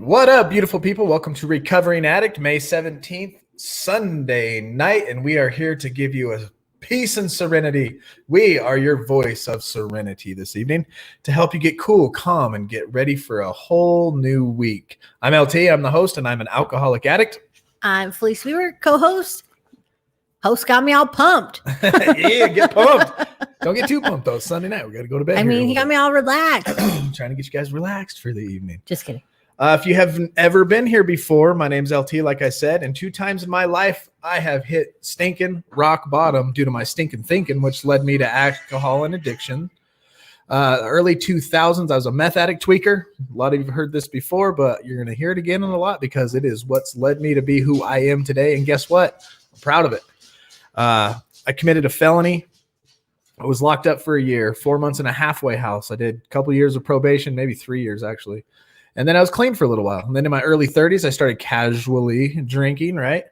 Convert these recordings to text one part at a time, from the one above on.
What up, beautiful people? Welcome to Recovering Addict, May 17th, Sunday night, and we are here to give you a peace and serenity. We are your voice of serenity this evening to help you get cool, calm, and get ready for a whole new week. I'm LT, I'm the host, and I'm an alcoholic addict. I'm Felice Weaver, co-host. Host got me all pumped. Yeah, get pumped. Don't get too pumped, though. It's Sunday night. We got to go to bed. He got me all relaxed. Trying to get you guys relaxed for the evening. Just kidding. If you haven't ever been here before, my name's LT, like I said, and 2 times in my life, I have hit stinking rock bottom due to my stinking thinking, which led me to alcohol and addiction. Early 2000s, I was a meth addict tweaker. A lot of you have heard this before, but you're going to hear it again and a lot because it is what's led me to be who I am today. And guess what? I'm proud of it. I committed a felony. I was locked up for a year, 4 months in a halfway house. I did a couple of years of probation, maybe 3 years actually. And then I was clean for a little while. And then in my early 30s, I started casually drinking, right?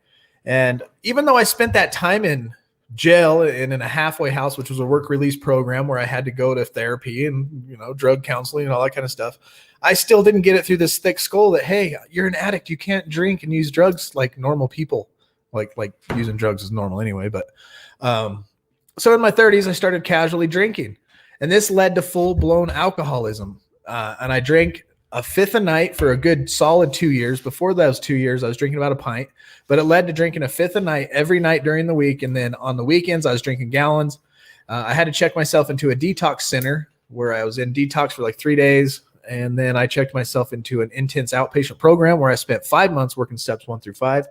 And even though I spent that time in jail and in a halfway house, which was a work release program where I had to go to therapy and, drug counseling and all that kind of stuff, I still didn't get it through this thick skull that, hey, you're an addict. You can't drink and use drugs like normal people. Like using drugs is normal anyway. But so in my 30s, I started casually drinking. And this led to full-blown alcoholism. And I drank a fifth a night for a good solid 2 years. Before those 2 years, I was drinking about a pint, but it led to drinking a fifth a night every night during the week. And then on the weekends, I was drinking gallons. I had to check myself into a detox center where I was in detox for like 3 days. And then I checked myself into an intense outpatient program where I spent 5 months working steps 1 through 5,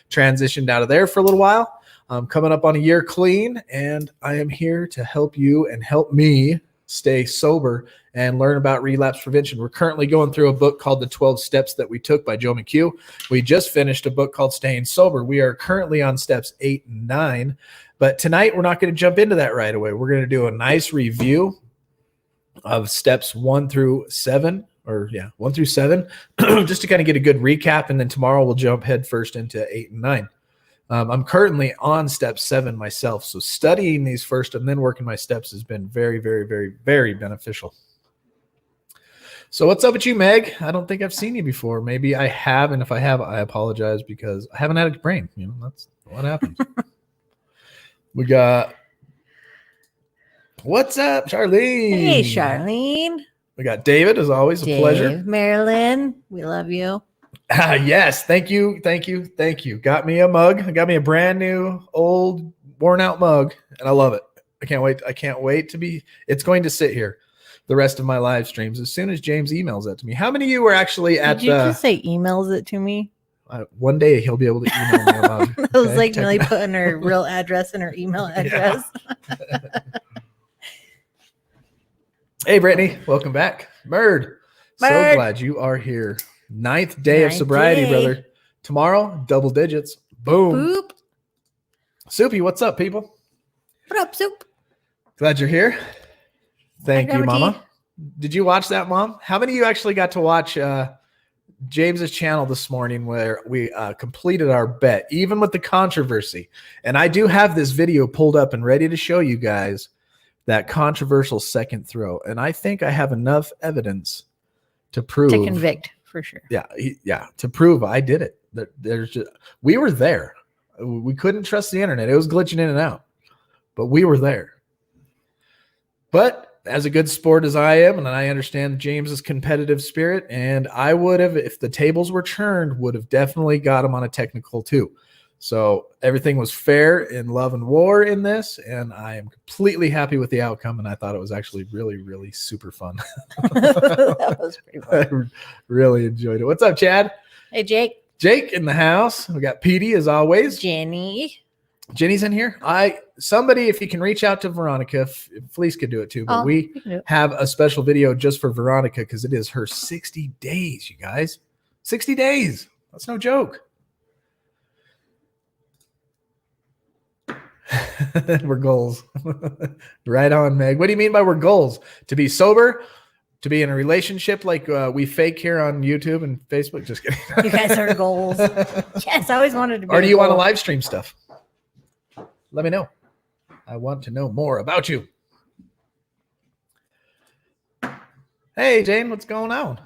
transitioned out of there for a little while. I'm coming up on a year clean, and I am here to help you and help me stay sober and learn about relapse prevention. We're currently going through a book called The 12 Steps That We Took by Joe McHugh. We just finished a book called Staying Sober. We are currently on steps 8 and 9, but tonight we're not going to jump into that right away. We're going to do a nice review of steps 1 through 7, just to kind of get a good recap. And then tomorrow we'll jump head first into 8 and 9. I'm currently on step 7 myself. So studying these first and then working my steps has been very, very, very, very beneficial. So what's up with you, Meg? I don't think I've seen you before. Maybe I have. And if I have, I apologize because I haven't had a brain. That's what happens. We got, what's up, Charlene? Hey, Charlene. We got David, as always, a pleasure. Marilyn, we love you. Yes, thank you. Got me a mug. Got me a brand new, old, worn out mug, and I love it. I can't wait to be. It's going to sit here the rest of my live streams as soon as James emails that to me. How many of you were actually at Did you just say emails it to me? One day he'll be able to email me a mug. I was like Millie putting her real address and her email address. Yeah. Hey, Brittany, welcome back. Bird, so glad you are here. 9th day of sobriety, brother. Tomorrow, double digits. Boom. Boop. Soupy, what's up, people? What up, Soup? Glad you're here. Thank you, Mama. Did you watch that, Mom? How many of you actually got to watch James's channel this morning where we completed our bet, even with the controversy? And I do have this video pulled up and ready to show you guys that controversial second throw. And I think I have enough evidence to prove. To convict, for sure. Yeah. To prove I did it. We were there. We couldn't trust the internet. It was glitching in and out. But we were there. But as a good sport as I am, and I understand James's competitive spirit, and I would have, if the tables were turned, would have definitely got him on a technical too. So everything was fair in love and war in this, and I am completely happy with the outcome, and I thought it was actually really, really super fun. That was pretty fun. I really enjoyed it. What's up, Chad? Hey, Jake. Jake in the house. We got Petey as always. Jenny's in here. Somebody, if you can reach out to Veronica, Felice could do it too, but we have a special video just for Veronica because it is her 60 days, you guys. 60 days. That's no joke. We're goals. Right on, Meg. What do you mean by we're goals? To be sober? To be in a relationship like we fake here on YouTube and Facebook? Just kidding. You guys are goals. Yes, I always wanted to be. Or do you want to live stream stuff? Let me know. I want to know more about you. Hey, Jane, what's going on?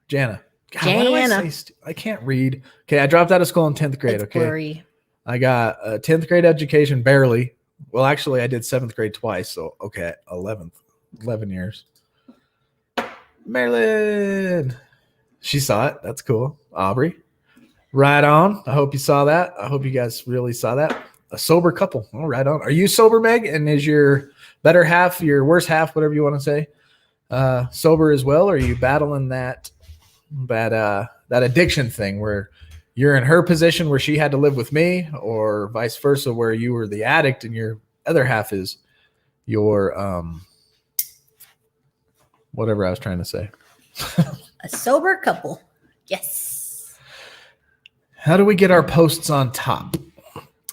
Jana. God, why do I say I can't read. Okay, I dropped out of school in 10th grade. It's okay. blurry. I got a 10th grade education, barely. Well, actually, I did 7th grade twice. So, okay, 11 years. Marilyn. She saw it. That's cool. Aubrey. Right on. I hope you saw that. I hope you guys really saw that. A sober couple. Oh, right on. Are you sober, Meg? And is your better half, your worse half, whatever you want to say, sober as well? Or are you battling that addiction thing where you're in her position where she had to live with me, or vice versa, where you were the addict and your other half is your whatever I was trying to say. A sober couple. Yes. How do we get our posts on top?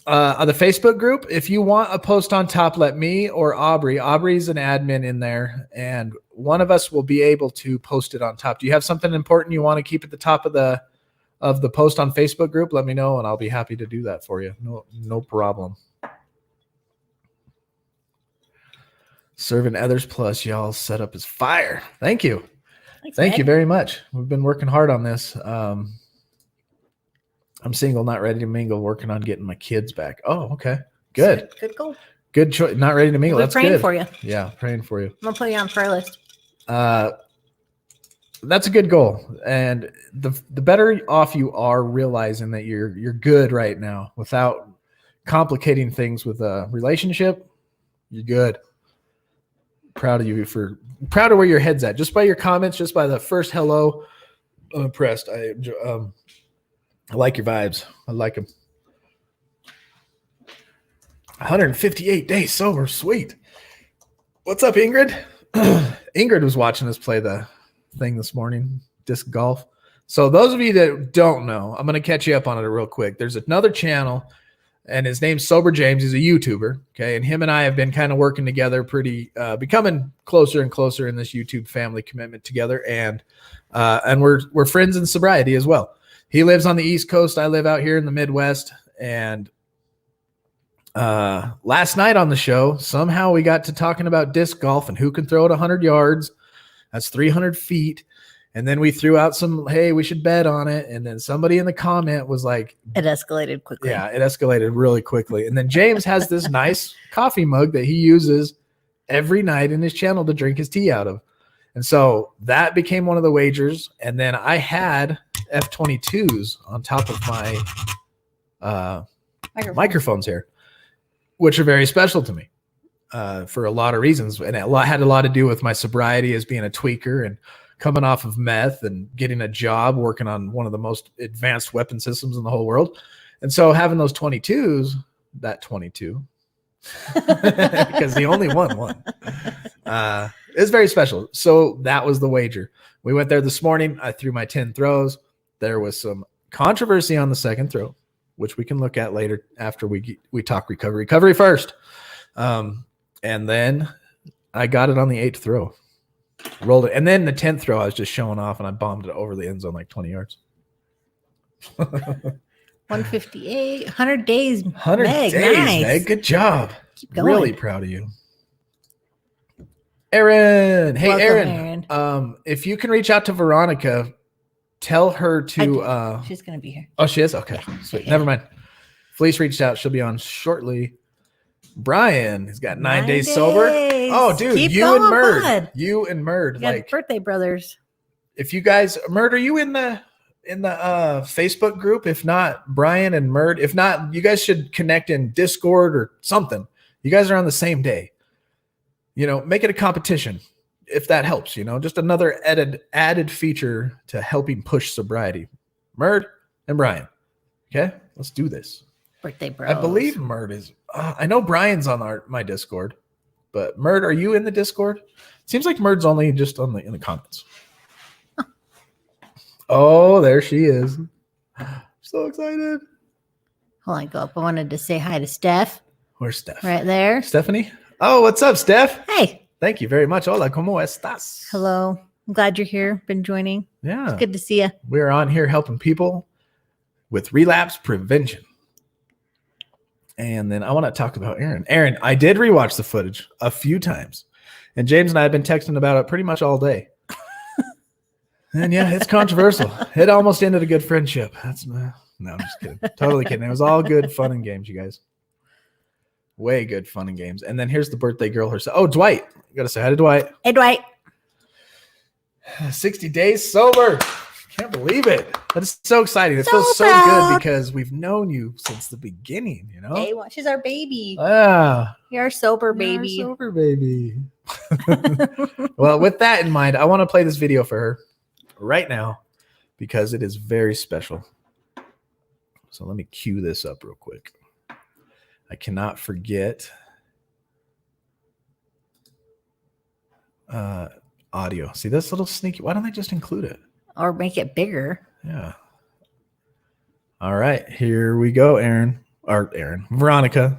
On the Facebook group, if you want a post on top, let me or Aubrey. Aubrey's an admin in there, and one of us will be able to post it on top. Do you have something important you want to keep at the top of the post on Facebook group? Let me know, and I'll be happy to do that for you. No problem. Serving others plus y'all setup is fire. Thank you. Thank you very much. We've been working hard on this. I'm single, not ready to mingle, working on getting my kids back. Oh, okay. Good. Good goal. Good choice. Not ready to mingle. That's praying good. For you. Yeah, praying for you. I'm going to put you on prayer list. That's a good goal. And the better off you are realizing that you're good right now without complicating things with a relationship, you're good. Proud of you proud of where your head's at. Just by your comments, just by the first hello, I'm impressed. I like your vibes. I like them. 158 days sober. Sweet. What's up, Ingrid? Ingrid was watching us play the thing this morning, disc golf. So those of you that don't know, I'm going to catch you up on it real quick. There's another channel, and his name's Sober James. He's a YouTuber. Okay. And him and I have been kind of working together becoming closer and closer in this YouTube family commitment together. And we're friends in sobriety as well. He lives on the East Coast. I live out here in the Midwest. And last night on the show, somehow we got to talking about disc golf and who can throw it 100 yards. That's 300 feet. And then we threw out some, hey, we should bet on it. And then somebody in the comment was like, it escalated quickly. Yeah, it escalated really quickly. And then James has this nice coffee mug that he uses every night in his channel to drink his tea out of. And so that became one of the wagers. And then I had F-22s on top of my microphones here, which are very special to me for a lot of reasons. And it had a lot to do with my sobriety as being a tweaker and coming off of meth and getting a job working on one of the most advanced weapon systems in the whole world. And so having those 22s, that 22, because the only one won, is very special. So that was the wager. We went there this morning. I threw my 10 throws. There was some controversy on the second throw, which we can look at later after we talk recovery. Recovery first. And then I got it on the 8th throw. Rolled it. And then the 10th throw, I was just showing off, and I bombed it over the end zone like 20 yards. 158, 100 days. 100 Meg, days, nice. Meg. Good job. Keep going. Really proud of you. Aaron. Hey, Welcome, Aaron. If you can reach out to Veronica, tell her to. She's going to be here. Oh, she is? Okay. Sweet. Yeah. Never mind. Felice reached out. She'll be on shortly. Brian has got 9 days sober. Oh, dude, Keep you going, and Murd. bud. You and Murd. Like birthday brothers. If you guys, Murd, are you in the Facebook group? If not, Brian and Murd. If not, you guys should connect in Discord or something. You guys are on the same day. Make it a competition if that helps. Just another added feature to helping push sobriety. Murd and Brian. Okay, let's do this. Birthday bros. I believe Murd is. I know Brian's on my Discord, but Murd, are you in the Discord? Seems like Murd's only just in the comments. Oh, there she is. So excited. Hold on, go up. I wanted to say hi to Steph. Where's Steph? Right there. Stephanie? Oh, what's up, Steph? Hey. Thank you very much. Hola, ¿cómo estás? Hello. I'm glad you're here. Been joining. Yeah. It's good to see you. We're on here helping people with relapse prevention. And then I want to talk about Aaron. Aaron, I did rewatch the footage a few times. And James and I have been texting about it pretty much all day. And yeah, it's controversial. It almost ended a good friendship. No, I'm just kidding. Totally kidding. It was all good fun and games, you guys. Way good fun and games. And then here's the birthday girl herself. Oh, Dwight. You got to say hi to Dwight. Hey, Dwight. 60 days sober. Can't believe it. That is so exciting. It So feels so proud. good because we've known you since the beginning, you know? Hey, she's our baby. Ah, You're our sober you're our baby. sober baby. Well, with that in mind, I want to play this video for her right now because it is very special. So let me cue this up real quick. I cannot forget audio. See this little sneaky? Why don't they just include it? Or make it bigger. Yeah. All right, here we go, Veronica.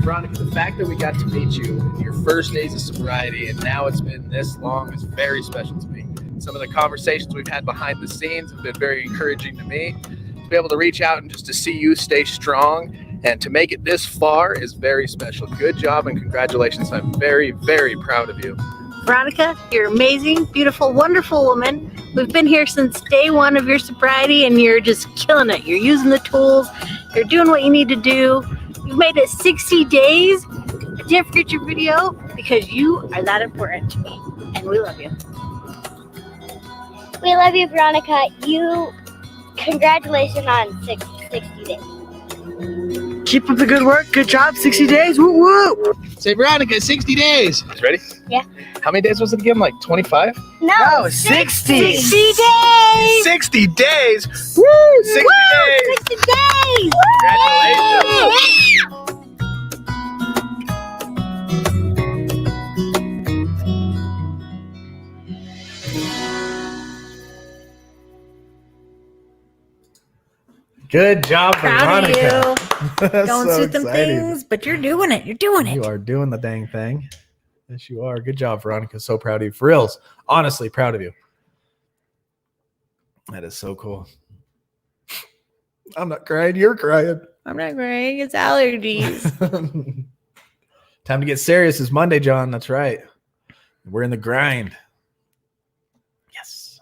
Veronica, the fact that we got to meet you in your first days of sobriety and now it's been this long is very special to me. Some of the conversations we've had behind the scenes have been very encouraging to me. To be able to reach out and just to see you stay strong and to make it this far is very special. Good job and congratulations. I'm very, very proud of you. Veronica, you're amazing, beautiful, wonderful woman. We've been here since day one of your sobriety and you're just killing it. You're using the tools. You're doing what you need to do. You've made it 60 days. I didn't forget your video because you are that important to me and we love you. We love you, Veronica. Congratulations on 60 days. Keep up the good work. Good job. 60 days. Woo woo. Say, Veronica, 60 days. Ready? Yeah. How many days was it again? Like 25? No, 60. 60 days. 60 days. Woo! 60 days. 60 days. Congratulations. Good job, Proud of Veronica. you. That's Going so through them exciting. things, but you're doing it. You're doing it. You are doing the dang thing. Yes, you are. Good job, Veronica. So proud of you. For reals. Honestly, proud of you. That is so cool. I'm not crying. You're crying. I'm not crying. It's allergies. Time to get serious. It's Monday, John. That's right. We're in the grind. Yes.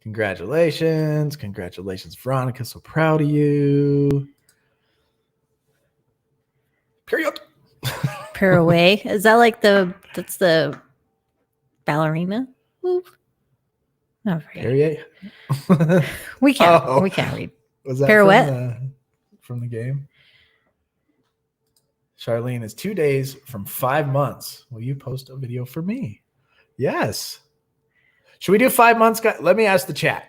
Congratulations. Congratulations, Veronica. So proud of you. Period. Pirouette. Is that like that's the ballerina move? Oh, Period. we can't. Oh. We can't read. Was that Pirouette? from the game? Charlene, is 2 days from 5 months. Will you post a video for me? Yes. Should we do 5 months? Let me ask the chat.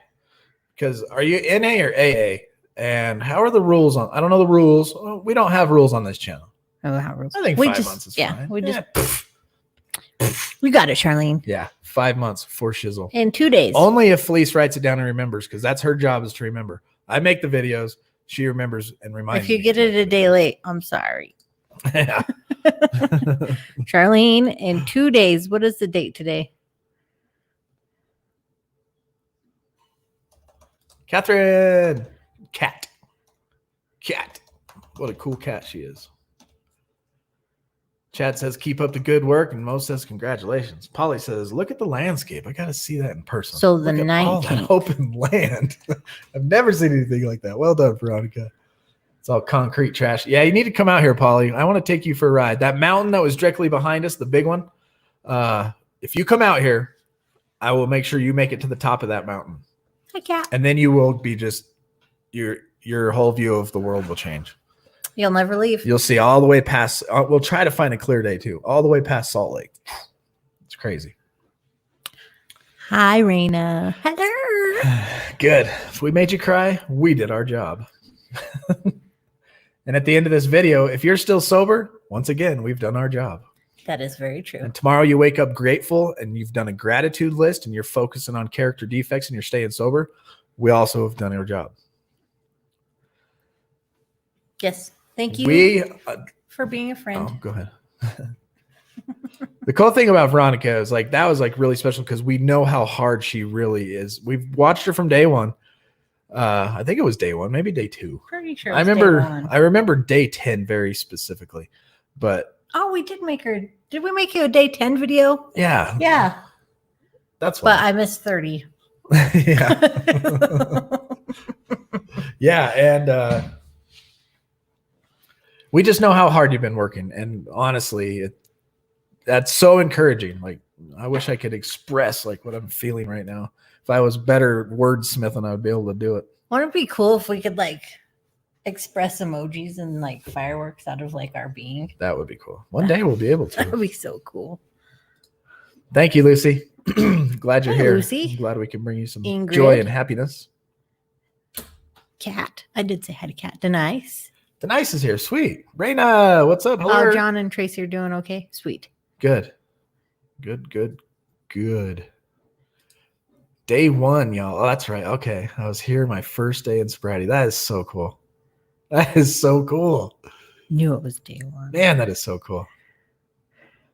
Because are you NA or AA? And how are the rules on? I don't know the rules. Well, we don't have rules on this channel. Oh, how rules. I think we 5 just, months is yeah, fine. we just we got it, Charlene. Yeah, 5 months for shizzle. In 2 days. Only if Felice writes it down and remembers, because that's her job is to remember. I make the videos. She remembers and reminds If you me. get it a day late, I'm sorry. Yeah. Charlene, in 2 days. What is the date today? Catherine. Cat. What a cool cat she is. Chad says, keep up the good work. And Mo says, congratulations. Polly says, look at the landscape. I got to see that in person. So the Look at all that 19th. open land. I've never seen anything like that. Well done, Veronica. It's all concrete trash. Yeah, you need to come out here, Polly. I want to take you for a ride. That mountain that was directly behind us, the big one, if you come out here, I will make sure you make it to the top of that mountain. Hi, cat. And then you will be just, your whole view of the world will change. You'll never leave. You'll see all the way past. We'll try to find a clear day too. All the way past Salt Lake. It's crazy. Hi, Raina. Hello. Good. If we made you cry, we did our job. And at the end of this video, if you're still sober, once again, we've done our job. That is very true. And tomorrow you wake up grateful and you've done a gratitude list and you're focusing on character defects and you're staying sober. We also have done our job. Yes. Thank you We for being a friend. Oh, go ahead. The cool thing about Veronica is like that was like really special because we know how hard she really is. We've watched her from day one. I think it was day one, maybe day two. Pretty sure. I remember day 10 very specifically. But oh, we did make her. Did we make you a day 10 video? yeah. Yeah. That's But fine. I missed 30. Yeah. Yeah. And we just know how hard you've been working. And honestly, that's so encouraging. Like, I wish I could express like what I'm feeling right now. If I was better wordsmithing, I would be able to do it. Wouldn't it be cool if we could like express emojis and like fireworks out of like our being? That would be cool. One day we'll be able That to. would be so cool. Thank you, Lucy. Glad you're Hey, here. Lucy. I'm glad we can bring you some Ingrid. joy and happiness. Cat. I did say hi to Cat. Denise. Denise is here. Sweet. Raina, what's up? Hello. Oh, John and Tracy are doing okay. Sweet. Good. Good. Day one, y'all. Oh, that's right. Okay. I was here my first day in sobriety. That is so cool. That is so cool. Knew it was day one. Man, that is so cool.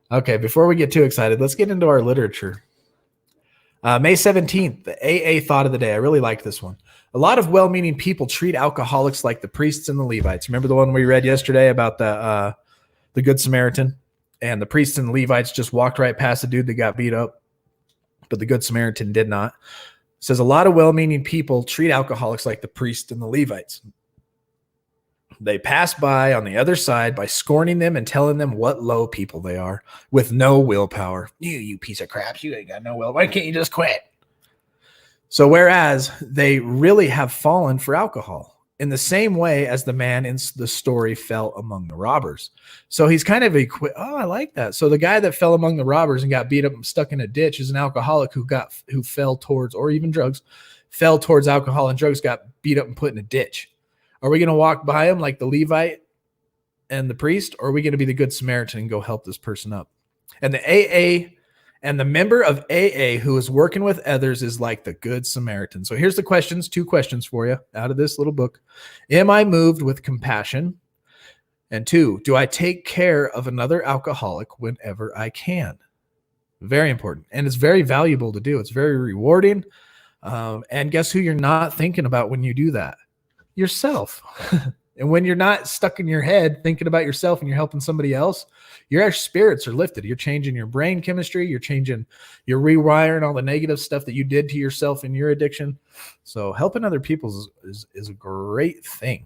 Okay, before we get too excited, let's get into our literature. May 17th, the AA thought of the day. I really liked this one. A lot of well-meaning people treat alcoholics like the priests and the Levites. Remember the one we read yesterday about the Good Samaritan? And the priests and the Levites just walked right past the dude that got beat up, but the Good Samaritan did not. It says a lot of well-meaning people treat alcoholics like the priests and the Levites. They pass by on the other side by scorning them and telling them what low people they are with no willpower. You piece of crap. You ain't got no will. Why can't you just quit? So whereas they really have fallen for alcohol in the same way as the man in the story fell among the robbers. So he's kind of I like that. So the guy that fell among the robbers and got beat up and stuck in a ditch is an alcoholic who fell towards, or even drugs, fell towards alcohol and drugs, got beat up and put in a ditch. Are we going to walk by him like the Levite and the priest, or are we going to be the Good Samaritan and go help this person up? And the AA and the member of AA who is working with others is like the Good Samaritan. So here's the questions, 2 questions for you out of this little book. Am I moved with compassion? And 2, do I take care of another alcoholic whenever I can? Very important. And it's very valuable to do. It's very rewarding. And guess who you're not thinking about when you do that? Yourself. And when you're not stuck in your head thinking about yourself and you're helping somebody else, your spirits are lifted. You're changing your brain chemistry. You're rewiring all the negative stuff that you did to yourself in your addiction. So helping other people is a great thing.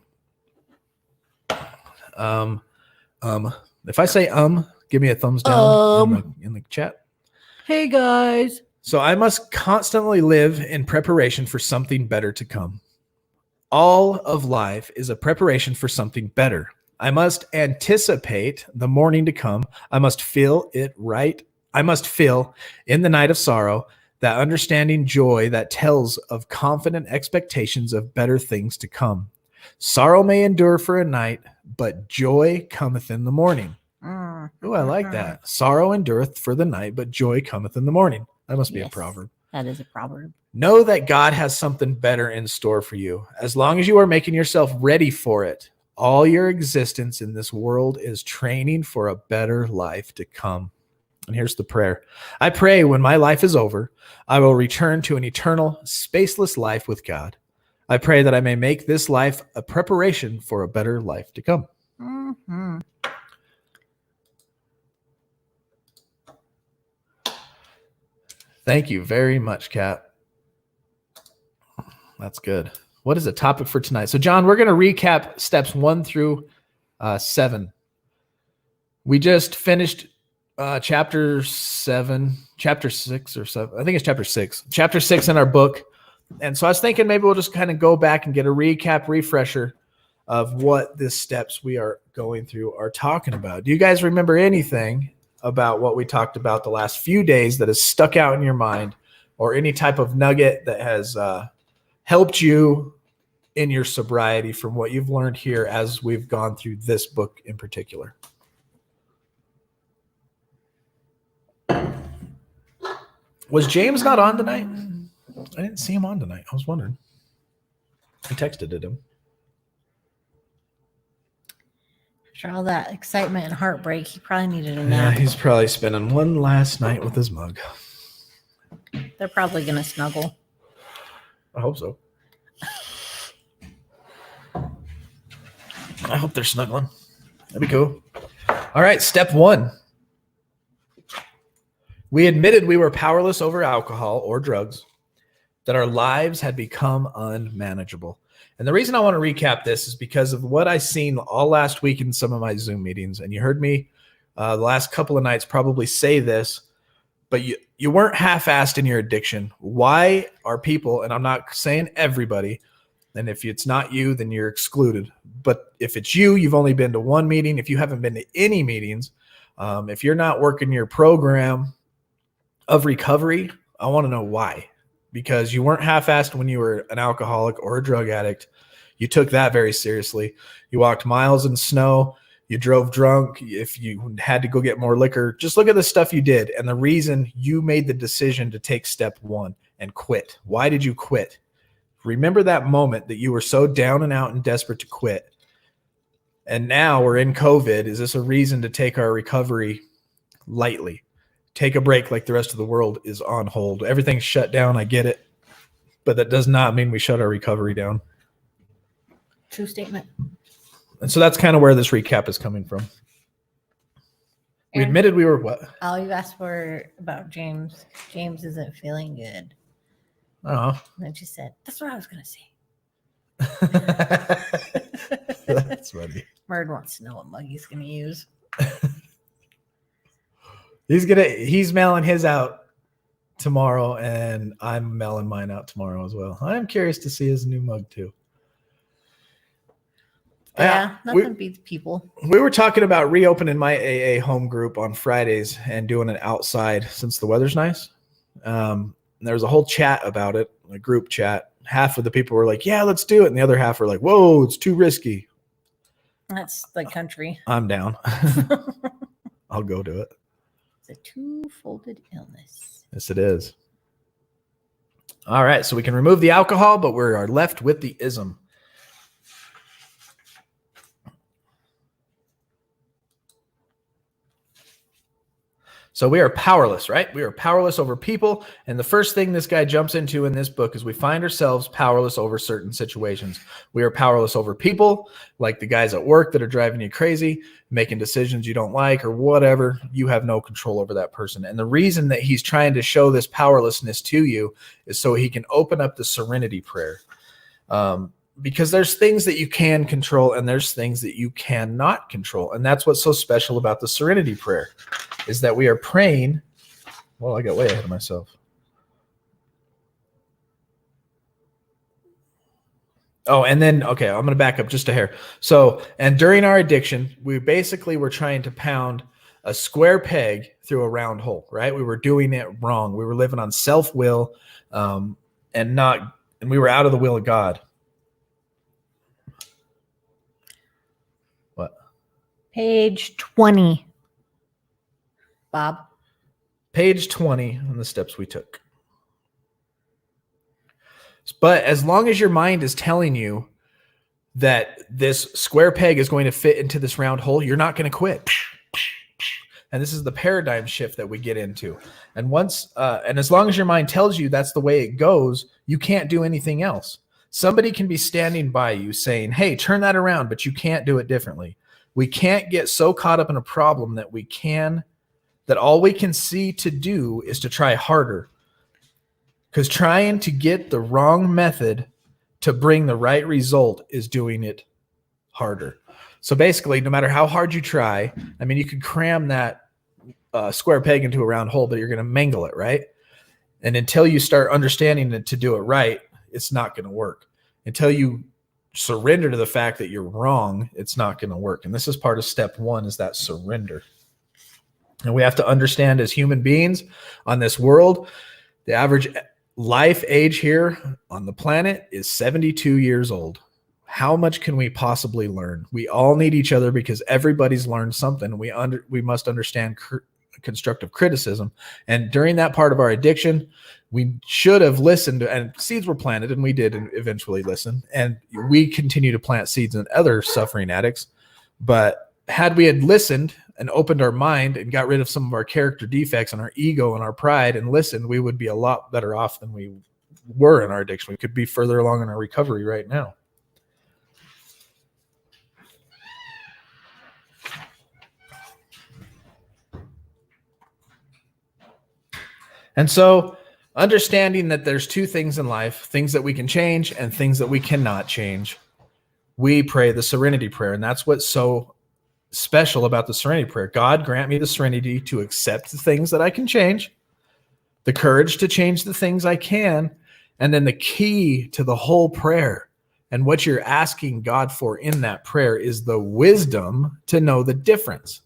If I say give me a thumbs down in the chat. Hey guys. So I must constantly live in preparation for something better to come. All of life is a preparation for something better. I must anticipate the morning to come. I must feel it right. I must feel in the night of sorrow that understanding joy that tells of confident expectations of better things to come. Sorrow may endure for a night, but joy cometh in the morning. Oh, I like that. Sorrow endureth for the night, but joy cometh in the morning. That must be a proverb. That is a proverb. Know that God has something better in store for you. As long as you are making yourself ready for it, all your existence in this world is training for a better life to come. And here's the prayer. I pray when my life is over, I will return to an eternal, spaceless life with God. I pray that I may make this life a preparation for a better life to come. Mm-hmm. Thank you very much, Kat. That's good. What is the topic for tonight? So, John, we're going to recap steps 1 through 7. We just finished chapter 6 or 7. I think it's chapter 6. Chapter 6 in our book. And so I was thinking maybe we'll just kind of go back and get a recap, refresher of what the steps we are going through are talking about. Do you guys remember anything about what we talked about the last few days that has stuck out in your mind, or any type of nugget that has helped you in your sobriety from what you've learned here as we've gone through this book in particular? Was James not on tonight? I didn't see him on tonight. I was wondering. I texted him. After all that excitement and heartbreak, he probably needed a Yeah, nap. he's probably spending one last night with his mug. They're probably going to snuggle. I hope so. I hope they're snuggling. That'd be cool. All right, step 1. We admitted we were powerless over alcohol or drugs, that our lives had become unmanageable. And the reason I want to recap this is because of what I seen all last week in some of my Zoom meetings. And you heard me the last couple of nights probably say this, but you weren't half-assed in your addiction. Why are people, and I'm not saying everybody, and if it's not you, then you're excluded. But if it's you, you've only been to one meeting. If you haven't been to any meetings, if you're not working your program of recovery, I want to know why. Because you weren't half-assed when you were an alcoholic or a drug addict. You took that very seriously. You walked miles in snow. You drove drunk. If you had to go get more liquor, just look at the stuff you did and the reason you made the decision to take step one and quit. Why did you quit? Remember that moment that you were so down and out and desperate to quit. And now we're in COVID. Is this a reason to take our recovery lightly? Take a break like the rest of the world is on hold. Everything's shut down. I get it. But that does not mean we shut our recovery down. True statement. And so that's kind of where this recap is coming from. We Aaron? admitted we were what? All you asked for about James. James isn't feeling good. Oh. And then she said, that's what I was going to say. That's funny. Murd wants to know what mug he's going to use. He's mailing his out tomorrow, and I'm mailing mine out tomorrow as well. I'm curious to see his new mug too. Yeah, nothing beats people. We were talking about reopening my AA home group on Fridays and doing it outside since the weather's nice. There was a whole chat about it, a group chat. Half of the people were like, yeah, let's do it. And the other half were like, whoa, it's too risky. That's the country. I'm down. I'll go do it. It's a two-folded illness. Yes, it is. All right, so we can remove the alcohol, but we are left with the ism. So we are powerless, right? We are powerless over people. And the first thing this guy jumps into in this book is we find ourselves powerless over certain situations. We are powerless over people, like the guys at work that are driving you crazy, making decisions you don't like or whatever. You have no control over that person. And the reason that he's trying to show this powerlessness to you is so he can open up the serenity prayer. Because there's things that you can control and there's things that you cannot control. And that's what's so special about the serenity prayer is that we are praying. Well, I got way ahead of myself. Oh, and then, okay, I'm going to back up just a hair. So, and during our addiction, we basically were trying to pound a square peg through a round hole, right? We were doing it wrong. We were living on self-will and we were out of the will of God. What? Page 20. Bob. Page 20 on the steps we took. But as long as your mind is telling you that this square peg is going to fit into this round hole, you're not going to quit. And this is the paradigm shift that we get into. And and as long as your mind tells you that's the way it goes, you can't do anything else. Somebody can be standing by you saying, hey, turn that around, but you can't do it differently. We can't get so caught up in a problem that all we can see to do is to try harder. Because trying to get the wrong method to bring the right result is doing it harder. So basically, no matter how hard you try, I mean, you could cram that square peg into a round hole, but you're going to mangle it, right? And until you start understanding that to do it right, it's not going to work. Until you surrender to the fact that you're wrong, it's not going to work. And this is part of step one, is that surrender. And we have to understand as human beings on this world, the average life age here on the planet is 72 years old. How much can we possibly learn? We all need each other because everybody's learned something. We must understand constructive criticism. And during that part of our addiction, we should have listened, and seeds were planted, and we did eventually listen. And we continue to plant seeds in other suffering addicts. But had we had listened and opened our mind and got rid of some of our character defects and our ego and our pride and listened, we would be a lot better off than we were in our addiction. We could be further along in our recovery right now. And so understanding that there's two things in life, things that we can change and things that we cannot change, we pray the serenity prayer. And that's what's so special about the serenity prayer. God, grant me the serenity to accept the things that I can change, the courage to change the things I can, and then the key to the whole prayer and what you're asking God for in that prayer is the wisdom to know the difference.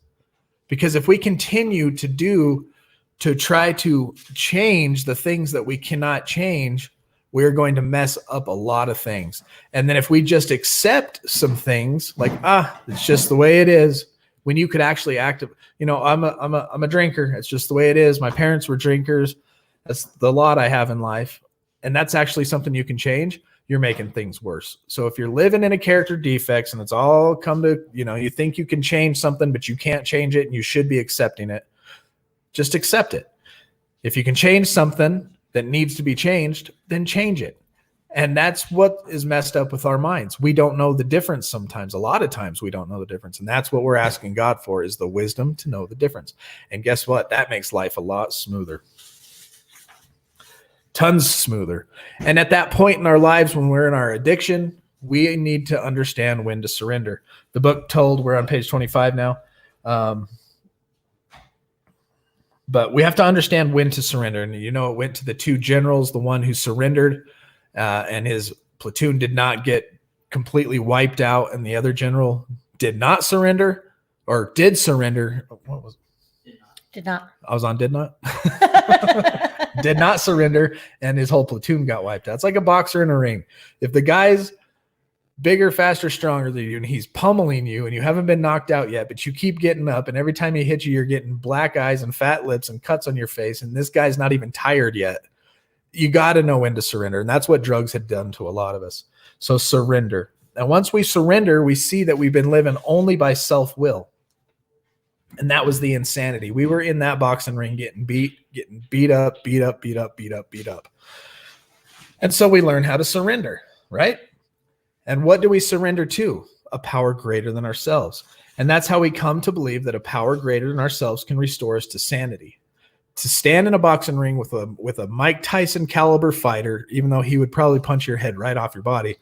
Because if we continue to try to change the things that we cannot change, we're going to mess up a lot of things. And then if we just accept some things like, it's just the way it is, when you could actually I'm a drinker. It's just the way it is. My parents were drinkers. That's the lot I have in life. And that's actually something you can change. You're making things worse. So if you're living in a character defects and it's all come to, you think you can change something, but you can't change it and you should be accepting it, just accept it. If you can change something that needs to be changed, then change it. And that's what is messed up with our minds. We don't know the difference sometimes. A lot of times we don't know the difference. And that's what we're asking God for, is the wisdom to know the difference. And guess what? That makes life a lot smoother. Tons smoother. And at that point in our lives, when we're in our addiction, we need to understand when to surrender. The book told, we're on page 25 now. But we have to understand when to surrender. And it went to the two generals, the one who surrendered and his platoon did not get completely wiped out. And the other general did not surrender, or did surrender. What was it? Did not. I was on did not. Did not surrender, and his whole platoon got wiped out. It's like a boxer in a ring. If the guy's bigger, faster, stronger than you, and he's pummeling you, and you haven't been knocked out yet, but you keep getting up, and every time he hits you, you're getting black eyes and fat lips and cuts on your face, and this guy's not even tired yet. You got to know when to surrender, and that's what drugs had done to a lot of us. So surrender. And once we surrender, we see that we've been living only by self-will. And that was the insanity. We were in that boxing ring getting beat up. And so we learn how to surrender, right? And what do we surrender to? A power greater than ourselves. And that's how we come to believe that a power greater than ourselves can restore us to sanity. To stand in a boxing ring with a Mike Tyson caliber fighter, even though he would probably punch your head right off your body.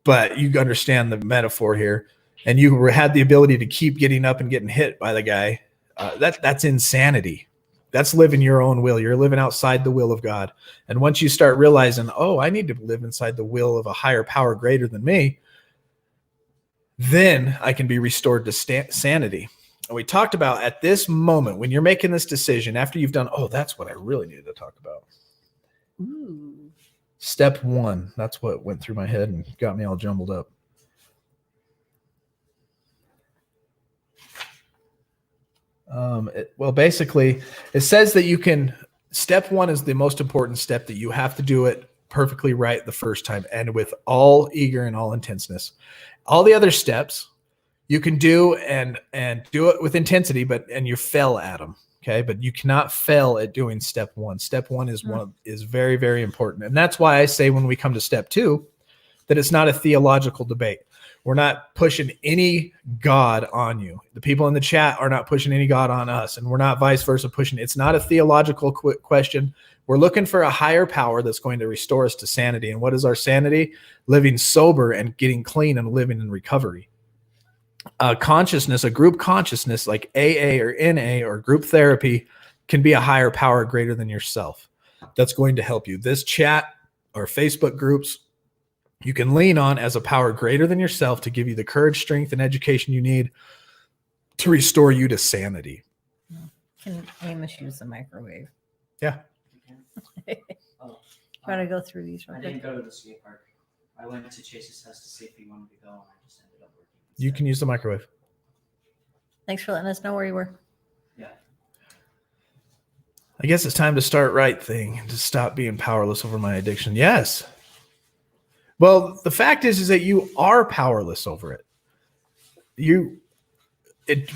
But you understand the metaphor here. And you had the ability to keep getting up and getting hit by the guy. That's insanity. That's living your own will. You're living outside the will of God. And once you start realizing, I need to live inside the will of a higher power greater than me, then I can be restored to sanity. And we talked about at this moment, when you're making this decision, after you've done, that's what I really needed to talk about. Ooh. Step 1. That's what went through my head and got me all jumbled up. Basically, it says that step 1 is the most important step, that you have to do it perfectly right the first time and with all eager and all intenseness. All the other steps you can do and do it with intensity, and you fail at them. Okay. But you cannot fail at doing step 1. Step 1 is very, very important. And that's why I say when we come to step 2, that it's not a theological debate. We're not pushing any God on you. The people in the chat are not pushing any God on us, and we're not vice versa pushing. It's not a theological question. We're looking for a higher power that's going to restore us to sanity. And what is our sanity? Living sober and getting clean and living in recovery. Consciousness, a group consciousness like AA or NA or group therapy can be a higher power greater than yourself. That's going to help you. This chat or Facebook groups, you can lean on as a power greater than yourself to give you the courage, strength, and education you need to restore you to sanity. Can Amos use the microwave? Yeah. Want to go through these? I didn't go to the skate park. I went to Chase's house to see if he wanted to go, and I just ended up working. You can use the microwave. Thanks for letting us know where you were. Yeah. I guess it's time to start right thing and to stop being powerless over my addiction. Yes. Well, the fact is that you are powerless over it.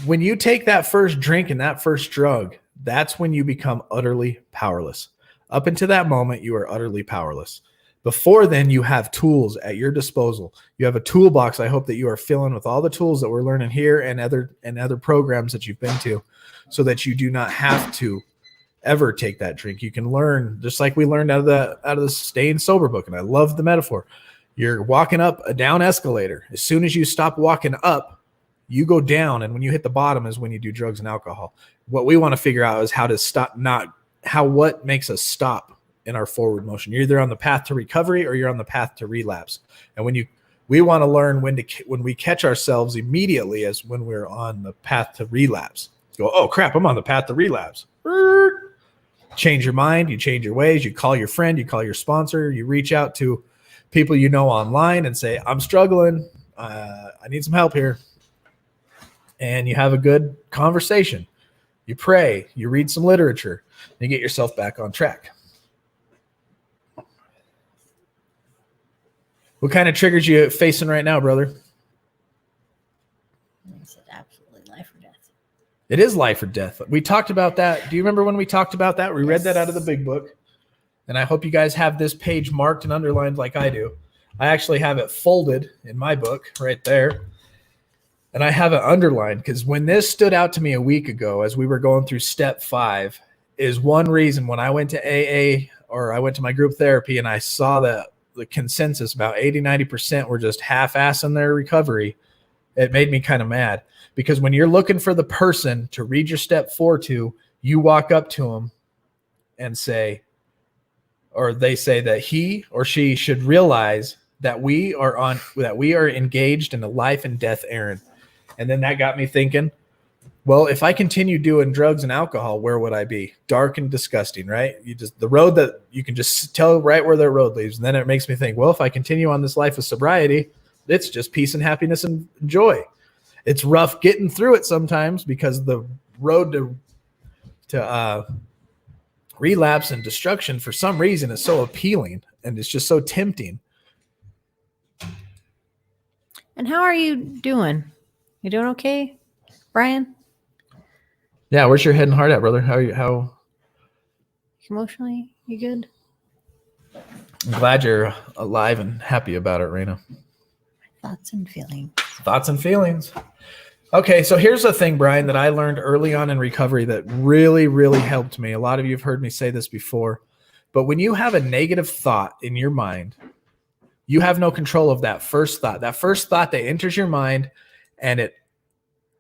When you take that first drink and that first drug, that's when you become utterly powerless. Up until that moment, you are utterly powerless. Before then, you have tools at your disposal. You have a toolbox. I hope that you are filling with all the tools that we're learning here and other programs that you've been to, so that you do not have to ever take that drink. You can learn, just like we learned out of the Staying Sober book. And I love the metaphor. You're walking up a down escalator. As soon as you stop walking up, you go down. And when you hit the bottom is when you do drugs and alcohol. What we want to figure out is how to stop, what makes us stop in our forward motion. You're either on the path to recovery or you're on the path to relapse. And we want to learn when we catch ourselves immediately as when we're on the path to relapse. Go, oh crap, I'm on the path to relapse. Change your mind, you change your ways, you call your friend, you call your sponsor, you reach out to people you know online and say, I'm struggling, I need some help here. And you have a good conversation. You pray, you read some literature, and you get yourself back on track. What kind of triggers you facing right now, brother? It's absolutely life or death. It is life or death. We talked about that. Do you remember when we talked about that? We read that out of the big book. And I hope you guys have this page marked and underlined like I do. I actually have it folded in my book right there. And I have it underlined because when this stood out to me a week ago as we were going through step 5 is one reason when I went to AA or I went to my group therapy and I saw the consensus about 80-90% were just half-assing their recovery, it made me kind of mad. Because when you're looking for the person to read your step 4 to, you walk up to them and say, or they say that he or she should realize that we are engaged in a life and death errand. And then that got me thinking, well, if I continue doing drugs and alcohol, where would I be? Dark and disgusting, right? The road that you can just tell right where that road leads. And then it makes me think, well, if I continue on this life of sobriety, it's just peace and happiness and joy. It's rough getting through it sometimes because the road to relapse and destruction for some reason is so appealing and it's just so tempting. And how are you doing? You doing okay, Brian? Yeah, where's your head and heart at, brother? How are you? How Emotionally, you good? I'm glad you're alive and happy about it, Raina. Thoughts and feelings. Thoughts and feelings. Okay, so here's the thing, Brian, that I learned early on in recovery that really, really helped me. A lot of you have heard me say this before, but when you have a negative thought in your mind, you have no control of that first thought. That first thought that enters your mind and it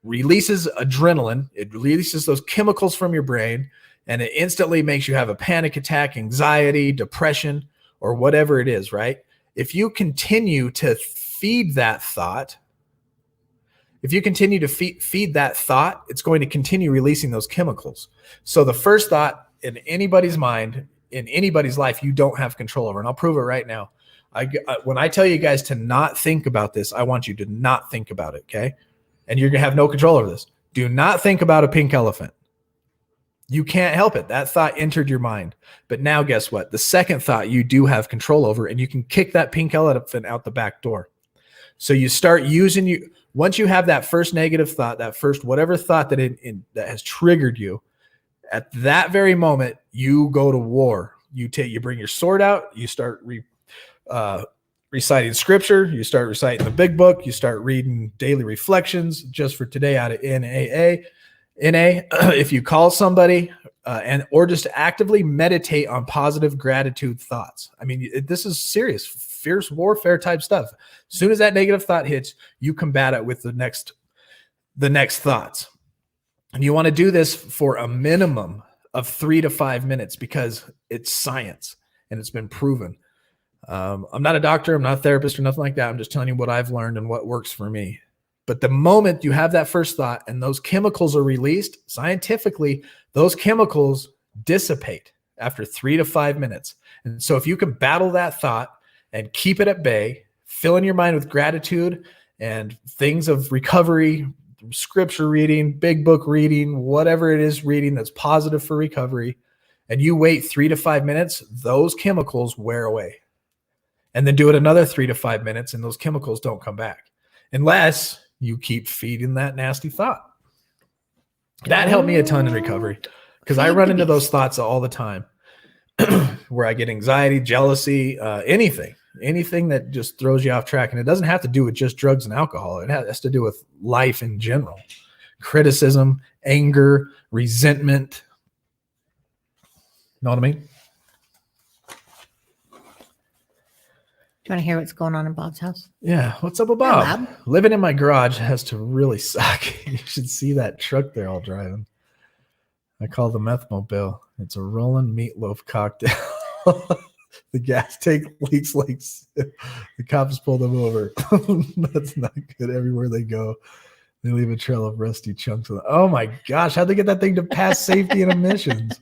releases adrenaline, it releases those chemicals from your brain, and it instantly makes you have a panic attack, anxiety, depression, or whatever it is, right? If you continue to feed that thought, it's going to continue releasing those chemicals. So the first thought in anybody's mind, in anybody's life, you don't have control over. And I'll prove it right now. When I tell you guys to not think about this, I want you to not think about it, okay? And you're going to have no control over this. Do not think about a pink elephant. You can't help it. That thought entered your mind. But now guess what? The second thought you do have control over, and you can kick that pink elephant out the back door. So you start once you have that first negative thought, that first whatever thought that has triggered you, at that very moment, you go to war. You bring your sword out, you start reciting scripture, you start reciting the big book, you start reading daily reflections just for today out of NA. If you call somebody or just actively meditate on positive gratitude thoughts. I mean, this is serious, fierce warfare type stuff. As soon as that negative thought hits, you combat it with the next thoughts. And you want to do this for a minimum of 3 to 5 minutes because it's science and it's been proven. I'm not a doctor, I'm not a therapist or nothing like that. I'm just telling you what I've learned and what works for me. But the moment you have that first thought and those chemicals are released, scientifically, those chemicals dissipate after 3 to 5 minutes. And so if you can battle that thought and keep it at bay, fill in your mind with gratitude and things of recovery, scripture reading, big book reading, whatever it is reading that's positive for recovery, and you wait 3 to 5 minutes, those chemicals wear away. And then do it another 3 to 5 minutes and those chemicals don't come back unless you keep feeding that nasty thought. That helped me a ton in recovery because I run into those thoughts all the time where I get anxiety, jealousy, anything that just throws you off track. And it doesn't have to do with just drugs and alcohol. It has to do with life in general. Criticism, anger, resentment. Know what I mean? Do you want to hear what's going on in Bob's house? Yeah. What's up with Bob? Bob. Living in my garage has to really suck. You should see that truck they're all driving. I call the methmobile. It's a rolling meatloaf cocktail. The gas tank leaks like the cops pull them over. That's not good. Everywhere they go, they leave a trail of rusty chunks. Oh my gosh. How'd they get that thing to pass safety and emissions?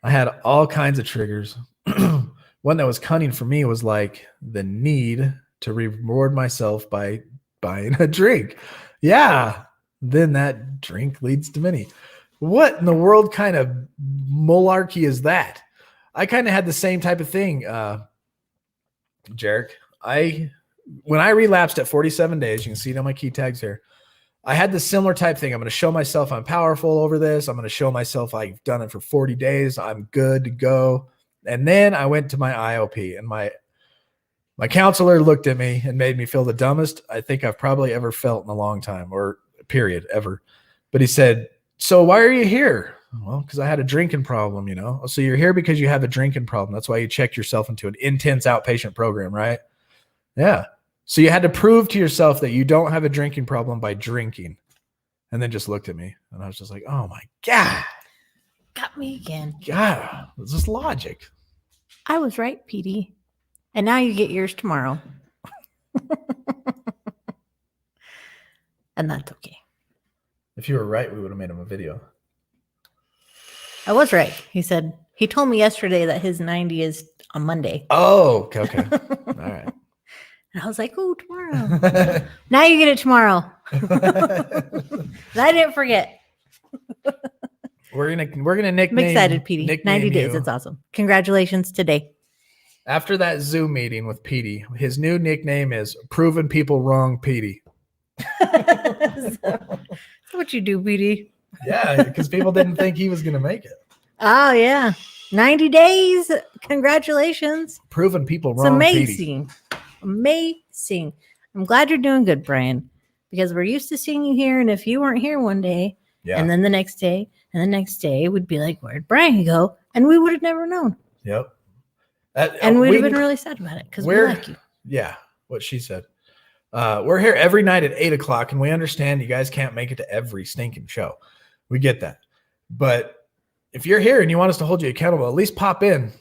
I had all kinds of triggers. One that was cunning for me was like the need to reward myself by buying a drink. Yeah. Then that drink leads to many. What in the world kind of malarkey is that? I kind of had the same type of thing, Jarek. When I relapsed at 47 days, you can see it on my key tags here. I had the similar type thing. I'm going to show myself I'm powerful over this. I'm going to show myself I've done it for 40 days. I'm good to go. And then I went to my IOP, and my counselor looked at me and made me feel the dumbest I think I've probably ever felt in a long time, or period, ever. But he said, so why are you here? Well, because I had a drinking problem, you know. So you're here because you have a drinking problem. That's why you checked yourself into an intense outpatient program, right? Yeah. So you had to prove to yourself that you don't have a drinking problem by drinking. And then just looked at me. And I was just like, oh my God. Got me again. God, it's just logic. I was right, Petey. And now you get yours tomorrow. And that's okay. If you were right, we would have made him a video. I was right. He told me yesterday that his 90 is on Monday. Oh, okay. All right. And I was like, oh, tomorrow. Now you get it tomorrow. I didn't forget. We're gonna nickname. I'm excited, Petey. Nickname 90 days. you. It's awesome. Congratulations today. After that Zoom meeting with Petey, his new nickname is Proving People Wrong Petey. That's what you do, Petey. Yeah, because people didn't think he was gonna make it. Oh, yeah. 90 days. Congratulations. Proving people It's wrong. amazing. Amazing. I'm glad you're doing good, Brian, because we're used to seeing you here. And if you weren't here one day, Yeah. and then the next day, and the next day, we'd be like, where'd Brian go? And we would have never known. Yep. And we'd have been really sad about it because we like you. Yeah, what she said. We're here every night at 8:00, and we understand you guys can't make it to every stinking show. We get that. But if you're here and you want us to hold you accountable, at least pop in,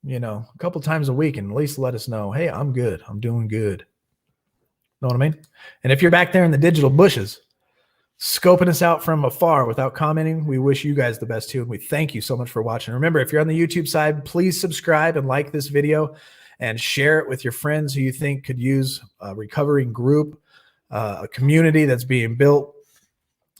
a couple times a week and at least let us know, hey, I'm good. I'm doing good. Know what I mean? And if you're back there in the digital bushes, scoping us out from afar without commenting, we wish you guys the best too. And we thank you so much for watching. Remember, if you're on the YouTube side, please subscribe and like this video and share it with your friends who you think could use a recovering group, a community that's being built.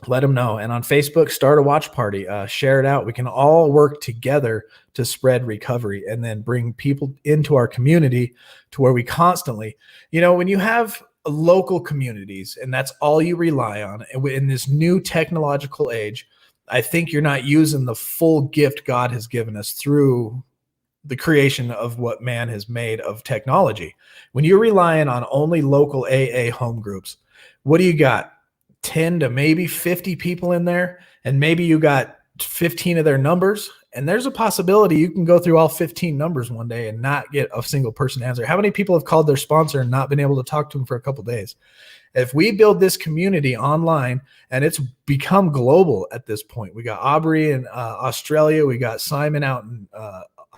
Let them know. And on Facebook, start a watch party, share it out. We can all work together to spread recovery and then bring people into our community to where we constantly, when you have local communities and that's all you rely on in this new technological age, I think you're not using the full gift God has given us through the creation of what man has made of technology. When you're relying on only local AA home groups, what do you got? 10 to maybe 50 people in there, and maybe you got 15 of their numbers, and there's a possibility you can go through all 15 numbers one day and not get a single person answer. How many people have called their sponsor and not been able to talk to them for a couple of days? If we build this community online, and it's become global at this point, we got Aubrey in Australia, we got Simon out in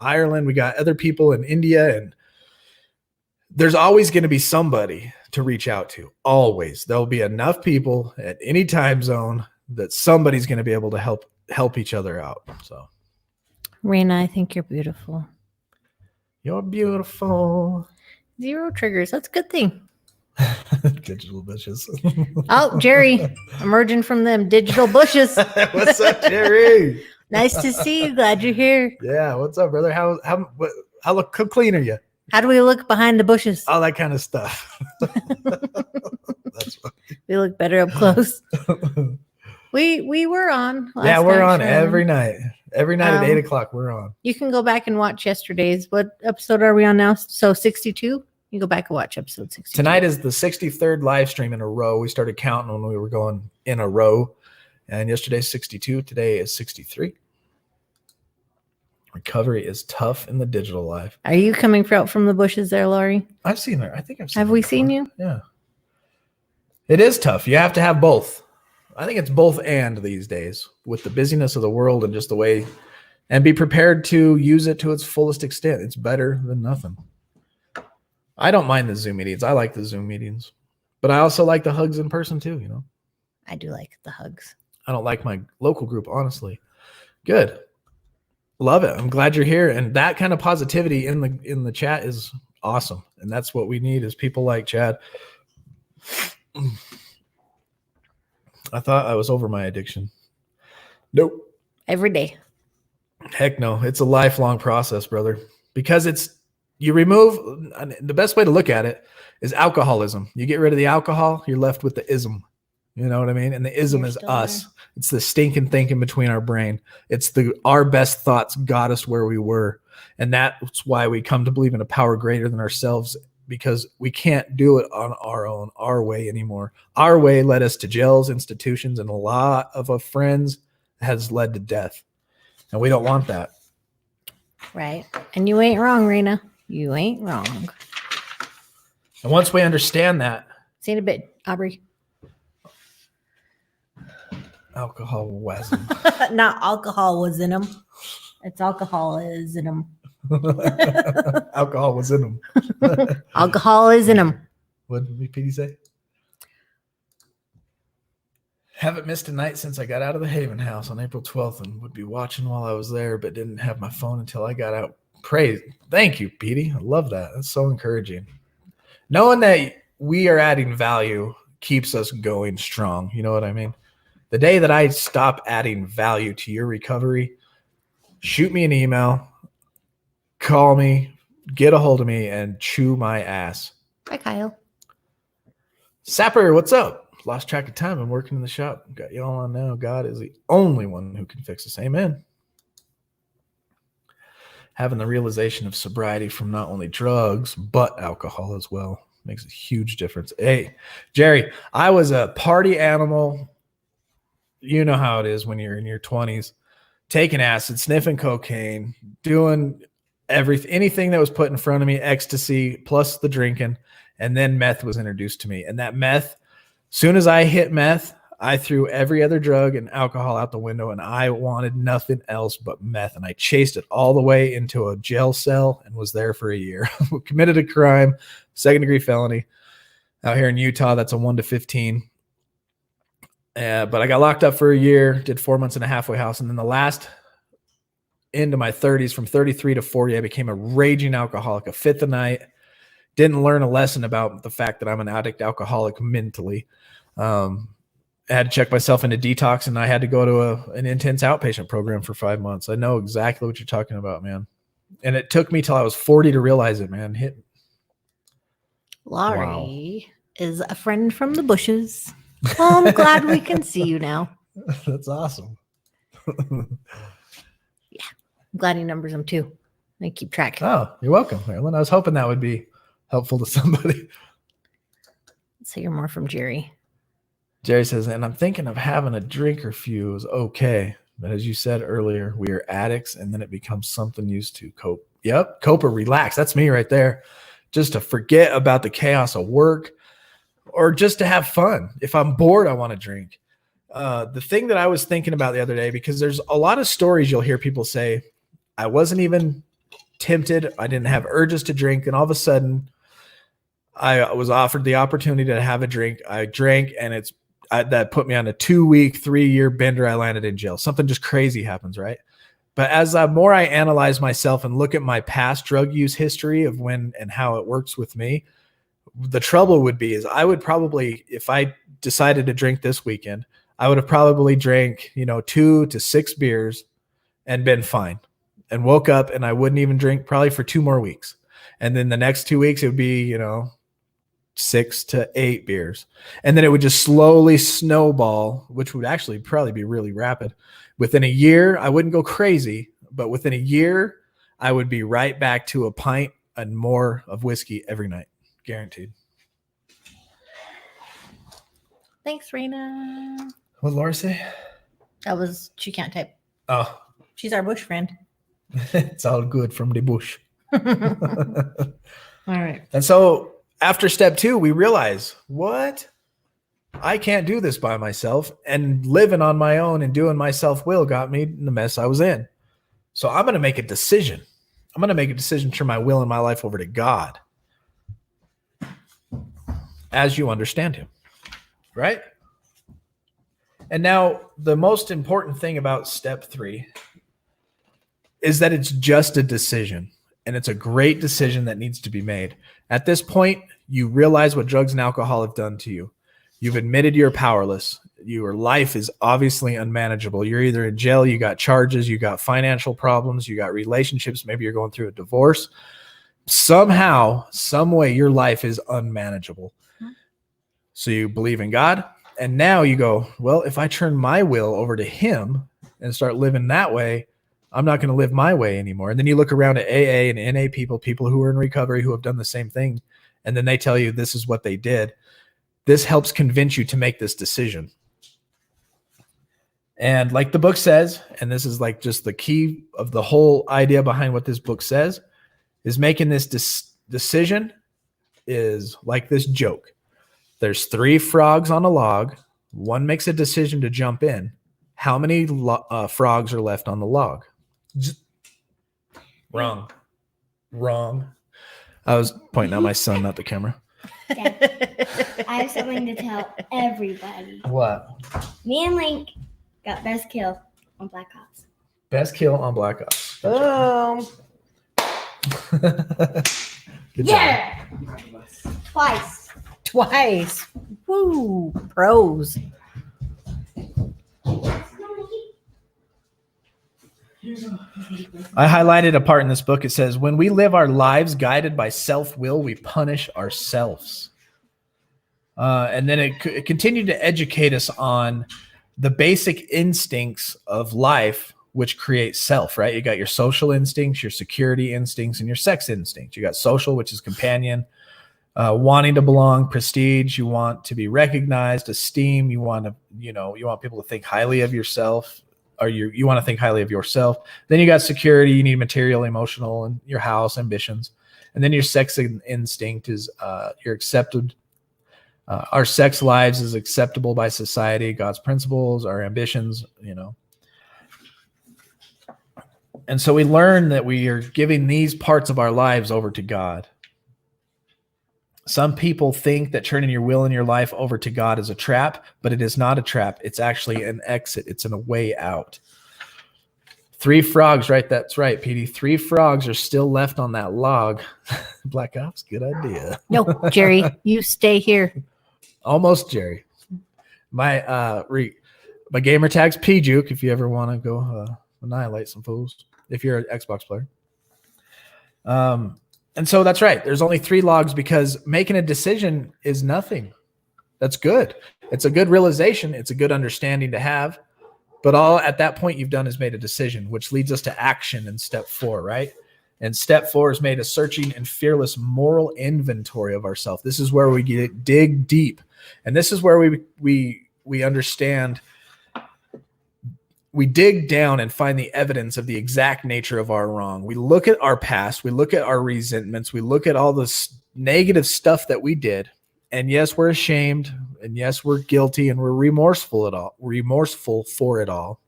Ireland, we got other people in India, and there's always going to be somebody to reach out to. Always. There'll be enough people at any time zone that somebody's going to be able to help each other out. So, Raina, I think you're beautiful. You're beautiful. 0 triggers. That's a good thing. Digital bushes. Oh, Jerry, emerging from them digital bushes. What's up, Jerry? Nice to see you. Glad you're here. Yeah. What's up, brother? How clean are you? How do we look behind the bushes? All that kind of stuff. That's funny. We look better up close. We were on. Yeah, we're on show. every night. Every night at 8:00, we're on. You can go back and watch yesterday's. What episode are we on now? So 62? You go back and watch episode 62. Tonight is the 63rd live stream in a row. We started counting when we were going in a row. And yesterday's 62. Today is 63. Recovery is tough in the digital life. Are you coming out from the bushes there, Lori? I've seen her. I think I've seen Have her we before. seen you? Yeah. It is tough. You have to have both. I think it's both and these days with the busyness of the world and just the way, and be prepared to use it to its fullest extent. It's better than nothing. I don't mind the Zoom meetings. I like the Zoom meetings, but I also like the hugs in person too, you know? I do like the hugs. I don't like my local group, honestly. Good. Love it. I'm glad you're here. And that kind of positivity in the chat is awesome. And that's what we need is people like Chad. I thought I was over my addiction. Nope. Every day. Heck no. It's a lifelong process, brother. Because you remove, the best way to look at it is alcoholism. You get rid of the alcohol, you're left with the ism. You know what I mean? And the ism You're is still us. there. It's the stinking thinking between our brain. It's our best thoughts got us where we were. And that's why we come to believe in a power greater than ourselves, because we can't do it on our own, our way anymore. Our way led us to jails, institutions, and a lot of our friends has led to death. And we don't want that. Right. And you ain't wrong, Raina. You ain't wrong. And once we understand that, See you in a bit, Aubrey. alcohol wasn't. Not alcohol was in them. It's alcohol is in them. Alcohol was in them. Alcohol is in them. What did Petey say? Haven't missed a night since I got out of the Haven house on April 12th and would be watching while I was there, but didn't have my phone until I got out. Praise. Thank you, Petey. I love that. That's so encouraging. Knowing that we are adding value keeps us going strong. You know what I mean? The day that I stop adding value to your recovery, shoot me an email, call me, get a hold of me, and chew my ass. Hi, Kyle. Sapper, what's up? Lost track of time. I'm working in the shop. Got you all on now. God is the only one who can fix us. Amen. Having the realization of sobriety from not only drugs, but alcohol as well makes a huge difference. Hey, Jerry, I was a party animal. You know how it is when you're in your 20s, taking acid, sniffing cocaine, doing anything that was put in front of me, ecstasy, plus the drinking. And then meth was introduced to me. And that meth, soon as I hit meth, I threw every other drug and alcohol out the window, and I wanted nothing else but meth. And I chased it all the way into a jail cell and was there for a year. Committed a crime, second-degree felony out here in Utah. That's a 1 to 15. But I got locked up for a year, did 4 months in a halfway house. And then the last into my 30s, from 33 to 40, I became a raging alcoholic, a fifth a night. Didn't learn a lesson about the fact that I'm an addict alcoholic mentally. I had to check myself into detox, and I had to go to an intense outpatient program for 5 months. I know exactly what you're talking about, man. And it took me till I was 40 to realize it, man. Laurie is a friend from the bushes. Well, I'm glad we can see you now. That's awesome. I'm glad he numbers them too. I keep track. Oh, you're welcome, Marilyn. I was hoping that would be helpful to somebody. Let's hear more from Jerry. Jerry says, and I'm thinking of having a drink or few is okay. But as you said earlier, we are addicts, and then it becomes something used to cope. Yep. Cope or relax. That's me right there. Just to forget about the chaos of work or just to have fun. If I'm bored, I want to drink. The thing that I was thinking about the other day, because there's a lot of stories you'll hear people say, I wasn't even tempted. I didn't have urges to drink. And all of a sudden I was offered the opportunity to have a drink. I drank, and that put me on a 2-week, 3-year bender. I landed in jail. Something just crazy happens, right? But as more I analyze myself and look at my past drug use history of when and how it works with me, the trouble would be is I would probably, if I decided to drink this weekend, I would have probably drank, 2 to 6 beers and been fine, and woke up and I wouldn't even drink probably for 2 more weeks. And then the next 2 weeks, it would be, 6 to 8 beers. And then it would just slowly snowball, which would actually probably be really rapid. Within a year, I wouldn't go crazy, but within a year, I would be right back to a pint and more of whiskey every night. Guaranteed. Thanks, Raina. What did Laura say? She can't type. Oh, She's our bush friend. it's all good from the bush. All right. And so after step 2, we realize, what? I can't do this by myself, and living on my own and doing my self-will got me in the mess I was in. So I'm going to make a decision. I'm going to make a decision to turn my will and my life over to God as you understand him, right? And now the most important thing about step 3 is that it's just a decision, and it's a great decision that needs to be made. At this point, you realize what drugs and alcohol have done to you. You've admitted you're powerless. Your life is obviously unmanageable. You're either in jail, you got charges, you got financial problems, you got relationships, maybe you're going through a divorce. Somehow, some way, your life is unmanageable. So you believe in God, and now you go, well, if I turn my will over to him and start living that way, I'm not going to live my way anymore. And then you look around at AA and NA people who are in recovery who have done the same thing, and then they tell you this is what they did. This helps convince you to make this decision. And like the book says, and this is like just the key of the whole idea behind what this book says, is making this decision is like this joke. There's 3 frogs on a log. One makes a decision to jump in. How many frogs are left on the log? Wrong. I was pointing at my son, not the camera. Dad, I have something to tell everybody. What? Me and Link got best kill on Black Ops. Best kill on Black Ops. Boom. Good job. Yeah! Twice. Woo. Pros. I highlighted a part in this book. It says, when we live our lives guided by self-will, we punish ourselves. And then it continued to educate us on the basic instincts of life, which create self, right? You got your social instincts, your security instincts, and your sex instincts. You got social, which is companion, wanting to belong, prestige. You want to be recognized, esteem. You want to, you want people to think highly of yourself, or you want to think highly of yourself. Then you got security. You need material, emotional, and your house, ambitions. And then your sex instinct is you're accepted. Our sex lives is acceptable by society, God's principles, our ambitions, And so we learn that we are giving these parts of our lives over to God. Some people think that turning your will and your life over to God is a trap, but it is not a trap. It's actually an exit. It's a way out. 3 frogs, right? That's right, Petey. 3 frogs are still left on that log. Black Ops, good idea. No, Jerry, you stay here. Almost Jerry. My gamer tag's PJuke if you ever want to go annihilate some fools, if you're an Xbox player. And so that's right. There's only 3 logs because making a decision is nothing. That's good. It's a good realization. It's a good understanding to have. But all at that point you've done is made a decision, which leads us to action in step 4, right? And step 4 is made a searching and fearless moral inventory of ourselves. This is where we dig deep. And this is where we understand. We dig down and find the evidence of the exact nature of our wrong. We look at our past. We look at our resentments. We look at all this negative stuff that we did. And yes, we're ashamed. And yes, we're guilty and we're remorseful for it all.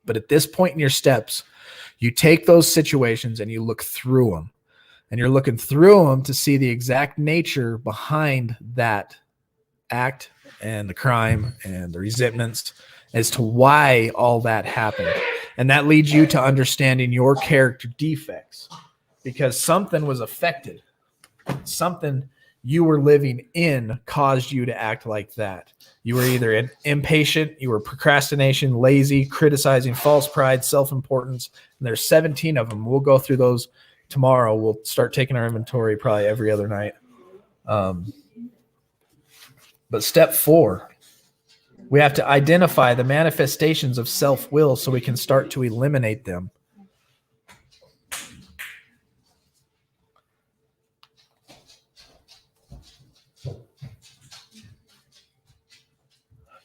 But at this point in your steps, you take those situations and you look through them. And you're looking through them to see the exact nature behind that act and the crime and the resentments as to why all that happened. And that leads you to understanding your character defects, because something was affected. Something you were living in caused you to act like that. You were either impatient, you were procrastination, lazy, criticizing, false pride, self-importance. And there's 17 of them. We'll go through those tomorrow. We'll start taking our inventory probably every other night. But step 4, we have to identify the manifestations of self-will so we can start to eliminate them.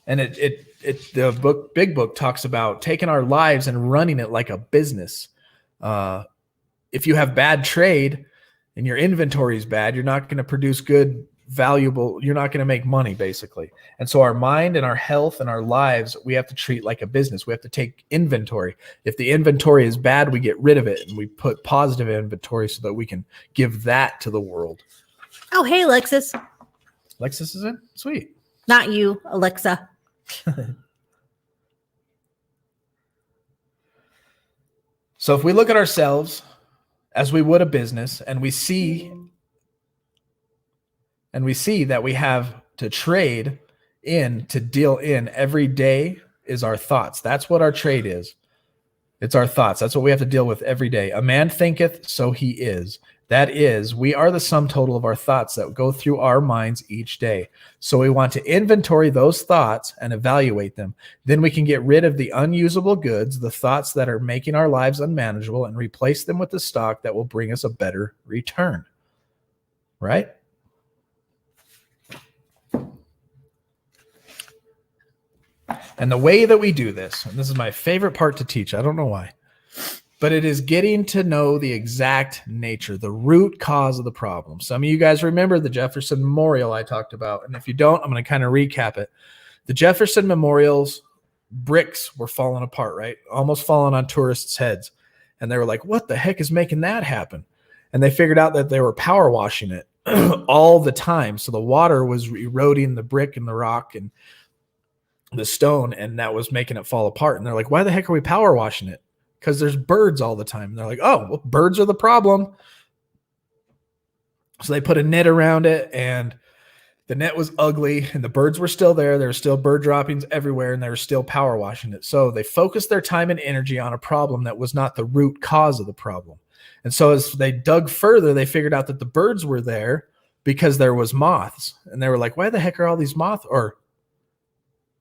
And the big book talks about taking our lives and running it like a business. If you have bad trade and your inventory is bad, you're not going to produce good, valuable, you're not going to make money, basically. And so our mind and our health and our lives, we have to treat like a business. We have to take inventory. If the inventory is bad, we get rid of it and we put positive inventory so that we can give that to the world. Oh, hey, Alexis. Lexus is in? Sweet. Not you, Alexa. So if we look at ourselves as we would a business, and we see that we have to trade in, to deal in every day, is our thoughts. That's what our trade is. It's our thoughts. That's what we have to deal with every day. A man thinketh, so he is. That is, we are the sum total of our thoughts that go through our minds each day. So we want to inventory those thoughts and evaluate them. Then we can get rid of the unusable goods, the thoughts that are making our lives unmanageable, and replace them with the stock that will bring us a better return. Right? And the way that we do this, and this is my favorite part to teach, I don't know why, but it is getting to know the exact nature, the root cause of the problem. Some of you guys remember the Jefferson Memorial I talked about. And if you don't, I'm going to kind of recap it. The Jefferson Memorial's bricks were falling apart, right? Almost falling on tourists' heads. And they were like, what the heck is making that happen? And they figured out that they were power washing it all the time. So the water was eroding the brick and the rock and the stone, and that was making it fall apart. And they're like, why the heck are we power washing it? Because there's birds all the time. And they're like, oh, well, birds are the problem. So they put a net around it, and the net was ugly, and the birds were still there. There were still bird droppings everywhere, and they were still power washing it. So they focused their time and energy on a problem that was not the root cause of the problem. And so as they dug further, they figured out that the birds were there because there was moths. And they were like, why the heck are all these moths or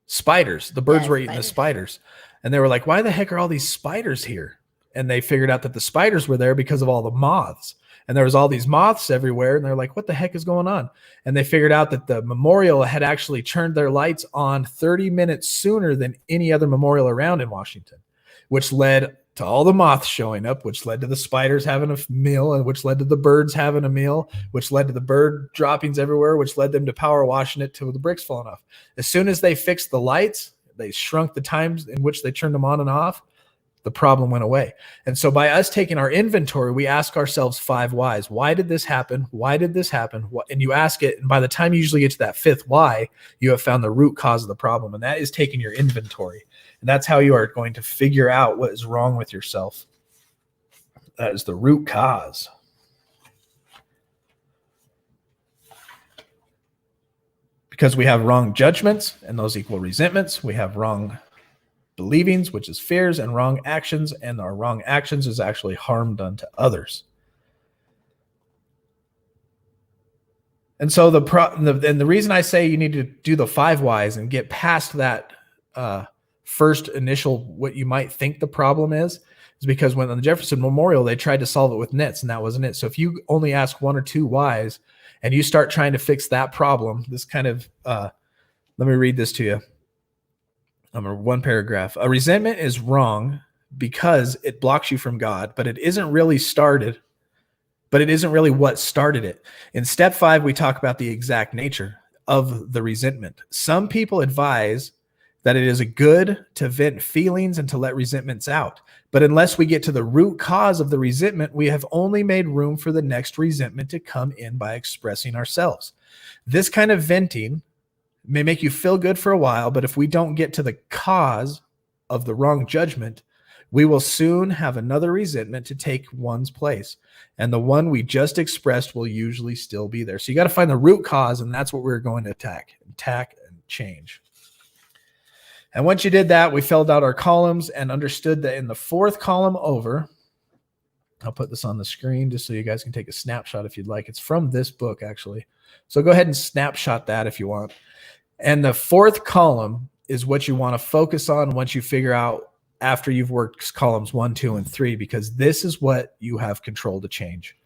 spiders? The birds were eating the spiders. And they were like, why the heck are all these spiders here? And they figured out that the spiders were there because of all the moths. And there was all these moths everywhere. And they're like, what the heck is going on? And they figured out that the memorial had actually turned their lights on 30 minutes sooner than any other memorial around in Washington, which led to all the moths showing up, which led to the spiders having a meal, and which led to the birds having a meal, which led to the bird droppings everywhere, which led them to power washing it till the bricks falling off. As soon as they fixed the lights, they shrunk the times in which they turned them on and off, the problem went away. And so by us taking our inventory, we ask ourselves 5 whys. Why did this happen? Why did this happen? And you ask it, and by the time you usually get to that 5th why, you have found the root cause of the problem, and that is taking your inventory. And that's how you are going to figure out what is wrong with yourself. That is the root cause. Because we have wrong judgments, and those equal resentments. We have wrong believings, which is fears, and wrong actions, and our wrong actions is actually harm done to others. And so the reason I say you need to do the 5 whys and get past that first initial what you might think the problem is because when on the Jefferson Memorial, they tried to solve it with nets, and that wasn't it. So if you only ask 1 or 2 whys and you start trying to fix that problem, this kind of, let me read this to you. One paragraph. A resentment is wrong because it blocks you from God, but it isn't really what started it. In step 5, we talk about the exact nature of the resentment. Some people advise that it is a good to vent feelings and to let resentments out. But unless we get to the root cause of the resentment, we have only made room for the next resentment to come in by expressing ourselves. This kind of venting may make you feel good for a while, but if we don't get to the cause of the wrong judgment, we will soon have another resentment to take one's place. And the one we just expressed will usually still be there. So you got to find the root cause, and that's what we're going to attack and change. And once you did that, we filled out our columns and understood that in the 4th column over, I'll put this on the screen just so you guys can take a snapshot if you'd like. It's from this book, actually. So go ahead and snapshot that if you want. And the 4th column is what you want to focus on once you figure out after you've worked columns 1, 2, and 3, because this is what you have control to change.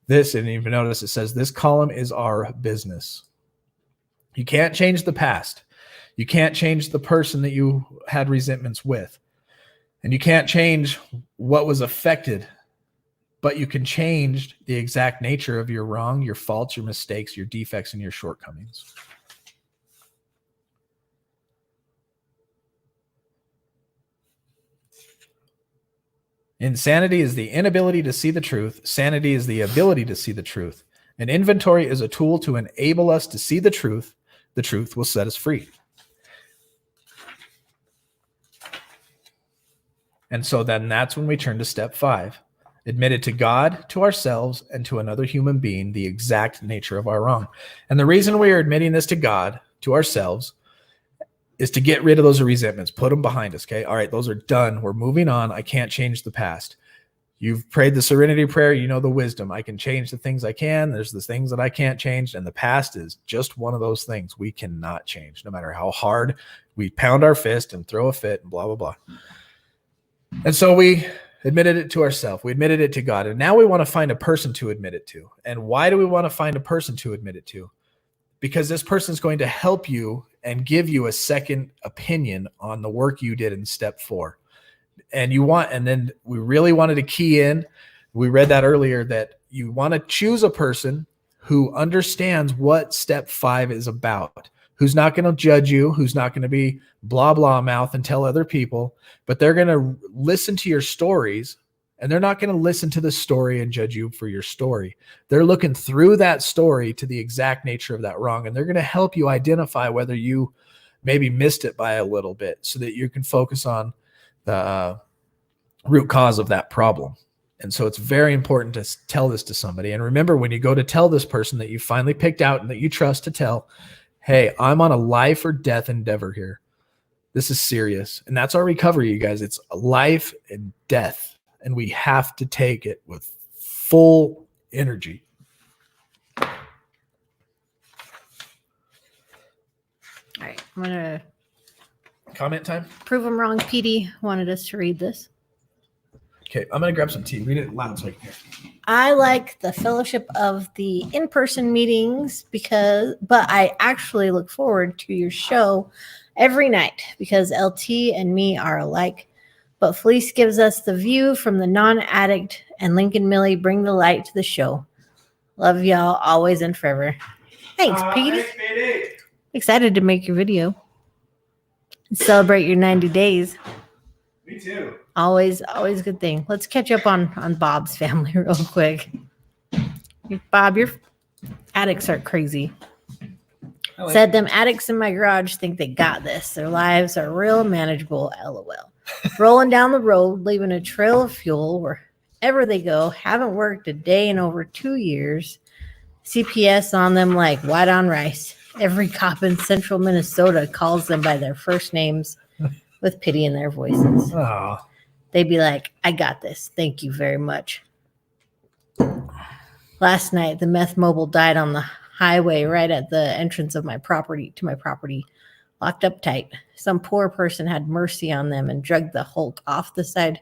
This, and even notice it says this column is our business. You can't change the past. You can't change the person that you had resentments with. And you can't change what was affected, but you can change the exact nature of your wrong, your faults, your mistakes, your defects, and your shortcomings. Insanity is the inability to see the truth. Sanity is the ability to see the truth. An inventory is a tool to enable us to see the truth. The truth will set us free. And so then that's when we turn to step 5. Admit it to God, to ourselves, and to another human being, the exact nature of our wrong. And the reason we are admitting this to God, to ourselves, is to get rid of those resentments, put them behind us, okay? All right, those are done. We're moving on. I can't change the past. You've prayed the serenity prayer. You know the wisdom. I can change the things I can. There's the things that I can't change. And the past is just one of those things we cannot change, no matter how hard we pound our fist and throw a fit and blah, blah, blah. And so we admitted it to ourselves. We admitted it to God. And now we want to find a person to admit it to. And why do we want to find a person to admit it to? Because this person is going to help you and give you a second opinion on the work you did in step 4. And then we really wanted to key in. We read that earlier, that you want to choose a person who understands what step 5 is about, who's not going to judge you, who's not going to be blah, blah mouth and tell other people, but they're going to listen to your stories, and they're not going to listen to the story and judge you for your story. They're looking through that story to the exact nature of that wrong, and they're going to help you identify whether you maybe missed it by a little bit so that you can focus on the root cause of that problem. And so it's very important to tell this to somebody. And remember, when you go to tell this person that you finally picked out and that you trust to tell, hey, I'm on a life or death endeavor here. This is serious. And that's our recovery, you guys. It's a life and death. And we have to take it with full energy. All right, I'm going to Comment time? prove them wrong. PD wanted us to read this. Okay, I'm going to grab some tea. Read it loud so I can hear. I like the fellowship of the in-person meetings but I actually look forward to your show every night because LT and me are alike. But Felice gives us the view from the non-addict, and Lincoln Millie bring the light to the show. Love y'all always and forever. Thanks, Petey. Thanks, PD. Excited to make your video and celebrate your 90 days. Me too. Always a good thing. Let's catch up on Bob's family real quick. Bob, your addicts are crazy. Said them addicts in my garage think they got this. Their lives are real manageable, LOL. Rolling down the road, leaving a trail of fuel wherever they go. Haven't worked a day in over 2 years. CPS on them like white on rice. Every cop in central Minnesota calls them by their first names with pity in their voices. Oh. They'd be like, I got this. Thank you very much. Last night, the meth mobile died on the highway right at the entrance of my property, locked up tight. Some poor person had mercy on them and dragged the Hulk off the side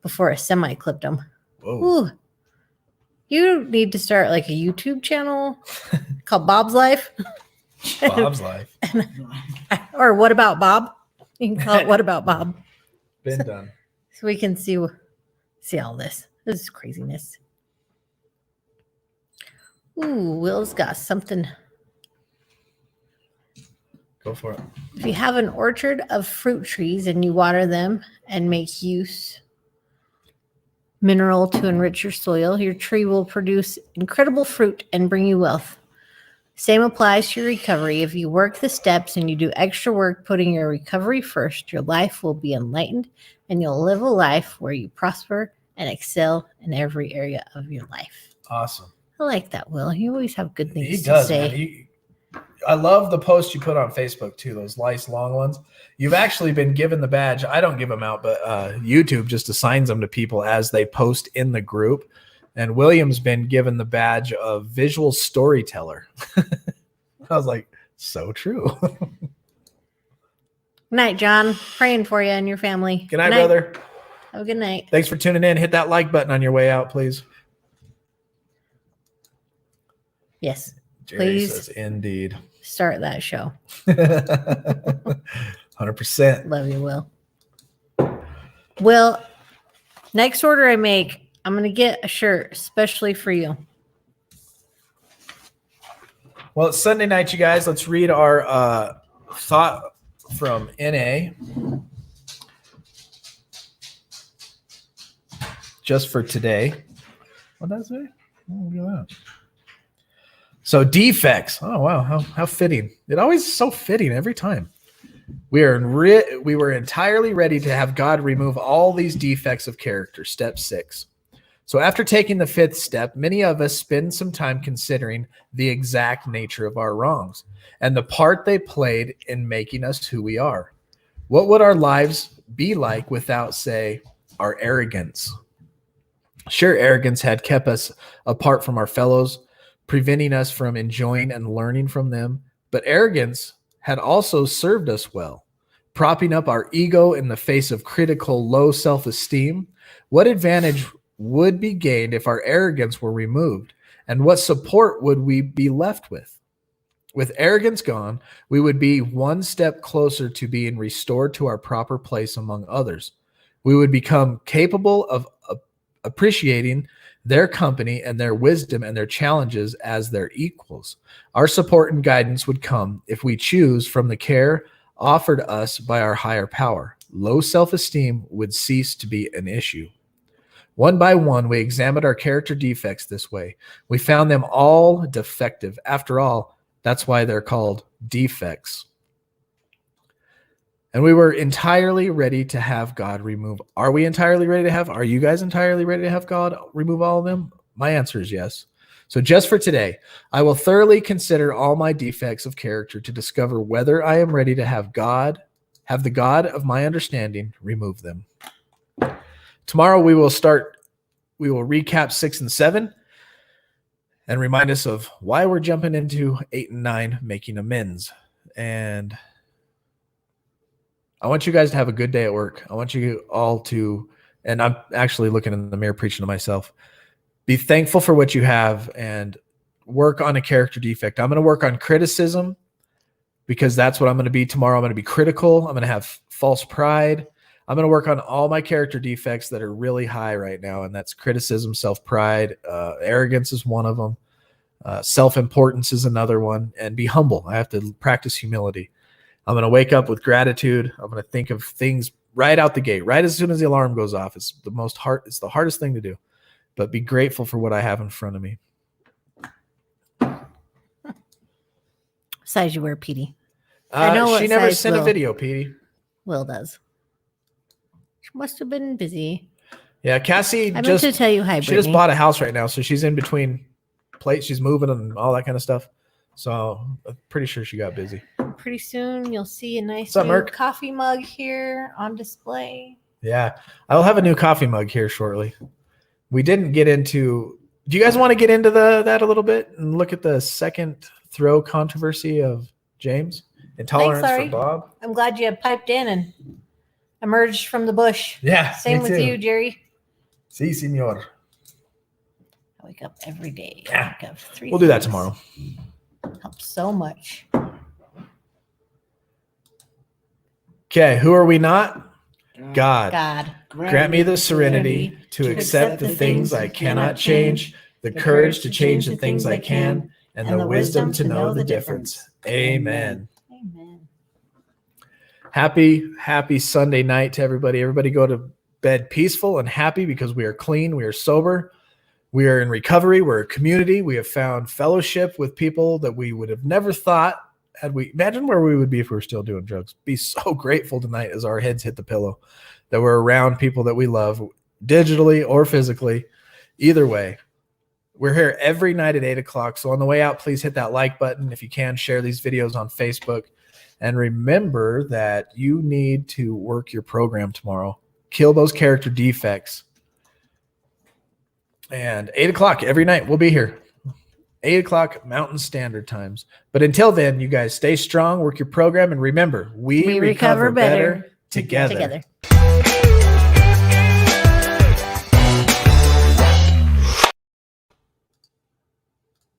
before a semi clipped them. Whoa. Ooh. You need to start like a YouTube channel called Bob's Life. Bob's life. Or What About Bob? You can call it What About Bob. Been done. So we can see all this. This is craziness. Ooh, Will's got something. Go for it. If you have an orchard of fruit trees and you water them and make use mineral to enrich your soil, your tree will produce incredible fruit and bring you wealth. Same applies to your recovery. If you work the steps and you do extra work putting your recovery first, your life will be enlightened and you'll live a life where you prosper and excel in every area of your life. Awesome. I like that, Will. You always have good things He to does, say. man. I love the posts you put on Facebook too, those nice long ones. You've actually been given the badge. I don't give them out, but YouTube just assigns them to people as they post in the group. And William's been given the badge of visual storyteller. I was like, so true. Good night, John. Praying for you and your family. Good night, brother. Have a good night. Thanks for tuning in. Hit that like button on your way out, please. Yes. Please indeed. start that show. 100%. Love you, Will. Will, next order I make, I'm going to get a shirt especially for you. Well, it's Sunday night, you guys. Let's read our thought from NA. Just for today. What does it say? Oh, look at that. So defects. Oh, wow. How fitting. It always is so fitting every time. We were entirely ready to have God remove all these defects of character. Step 6. So after taking the 5th step, many of us spend some time considering the exact nature of our wrongs and the part they played in making us who we are. What would our lives be like without, say, our arrogance? Sure, arrogance had kept us apart from our fellows, preventing us from enjoying and learning from them. But arrogance had also served us well, propping up our ego in the face of critical, low self-esteem. What advantage would be gained if our arrogance were removed? And what support would we be left with? With arrogance gone, we would be one step closer to being restored to our proper place among others. We would become capable of appreciating their company and their wisdom and their challenges as their equals. Our support and guidance would come if we choose from the care offered us by our higher power. Low self-esteem would cease to be an issue. One by one, we examined our character defects this way. We found them all defective. After all, that's why they're called defects. And we were entirely ready to have God remove. Are we entirely ready to have? Are you guys entirely ready to have God remove all of them? My answer is yes. So just for today, I will thoroughly consider all my defects of character to discover whether I am ready to have the God of my understanding remove them. Tomorrow we will recap 6 and 7 and remind us of why we're jumping into 8 and 9, making amends. And I want you guys to have a good day at work. I want you all to, and I'm actually looking in the mirror preaching to myself, be thankful for what you have and work on a character defect. I'm going to work on criticism because that's what I'm going to be tomorrow. I'm going to be critical. I'm going to have false pride. I'm going to work on all my character defects that are really high right now, and that's criticism, self-pride, arrogance is one of them. Self-importance is another one, and be humble. I have to practice humility. I'm going to wake up with gratitude. I'm going to think of things right out the gate, right as soon as the alarm goes off. It's the hardest thing to do, but be grateful for what I have in front of me. Size you wear, Petey? She never sent a video, Petey. Will does. She must have been busy. Yeah, Cassie I meant to tell you hi, she Brittany. just bought a house right now, so she's in between plates. She's moving and all that kind of stuff. So I'm pretty sure she got busy. Pretty soon you'll see a nice What's up, new Merc? coffee mug here on display. Yeah, I'll have a new coffee mug here shortly. We didn't get into. Do you guys want to get into that a little bit and look at the second throw controversy of James? Intolerance Larry. for Bob. I'm glad you piped in and emerged from the bush. Yeah, Same me with too. you, Jerry. Si, senor. I wake up every day. Yeah. I wake up 3 We'll do that things. tomorrow. Helps so much. Okay, who are we not? God. God. Grant me the serenity to accept the things I cannot change, the courage to change the things I can, and the wisdom to know the difference. Amen. Amen. Happy Sunday night to everybody. Everybody go to bed peaceful and happy because we are clean, we are sober, we are in recovery, we're a community. We have found fellowship with people that we would have never thought had we. Imagine where we would be if we were still doing drugs. Be so grateful tonight as our heads hit the pillow that we're around people that we love, digitally or physically. Either way, we're here every night at 8 o'clock. So on the way out, please hit that like button. If you can, share these videos on Facebook. And remember that you need to work your program tomorrow. Kill those character defects. And 8 o'clock every night, we'll be here. 8 o'clock Mountain Standard Times. But until then, you guys stay strong, work your program, and remember, we recover better together.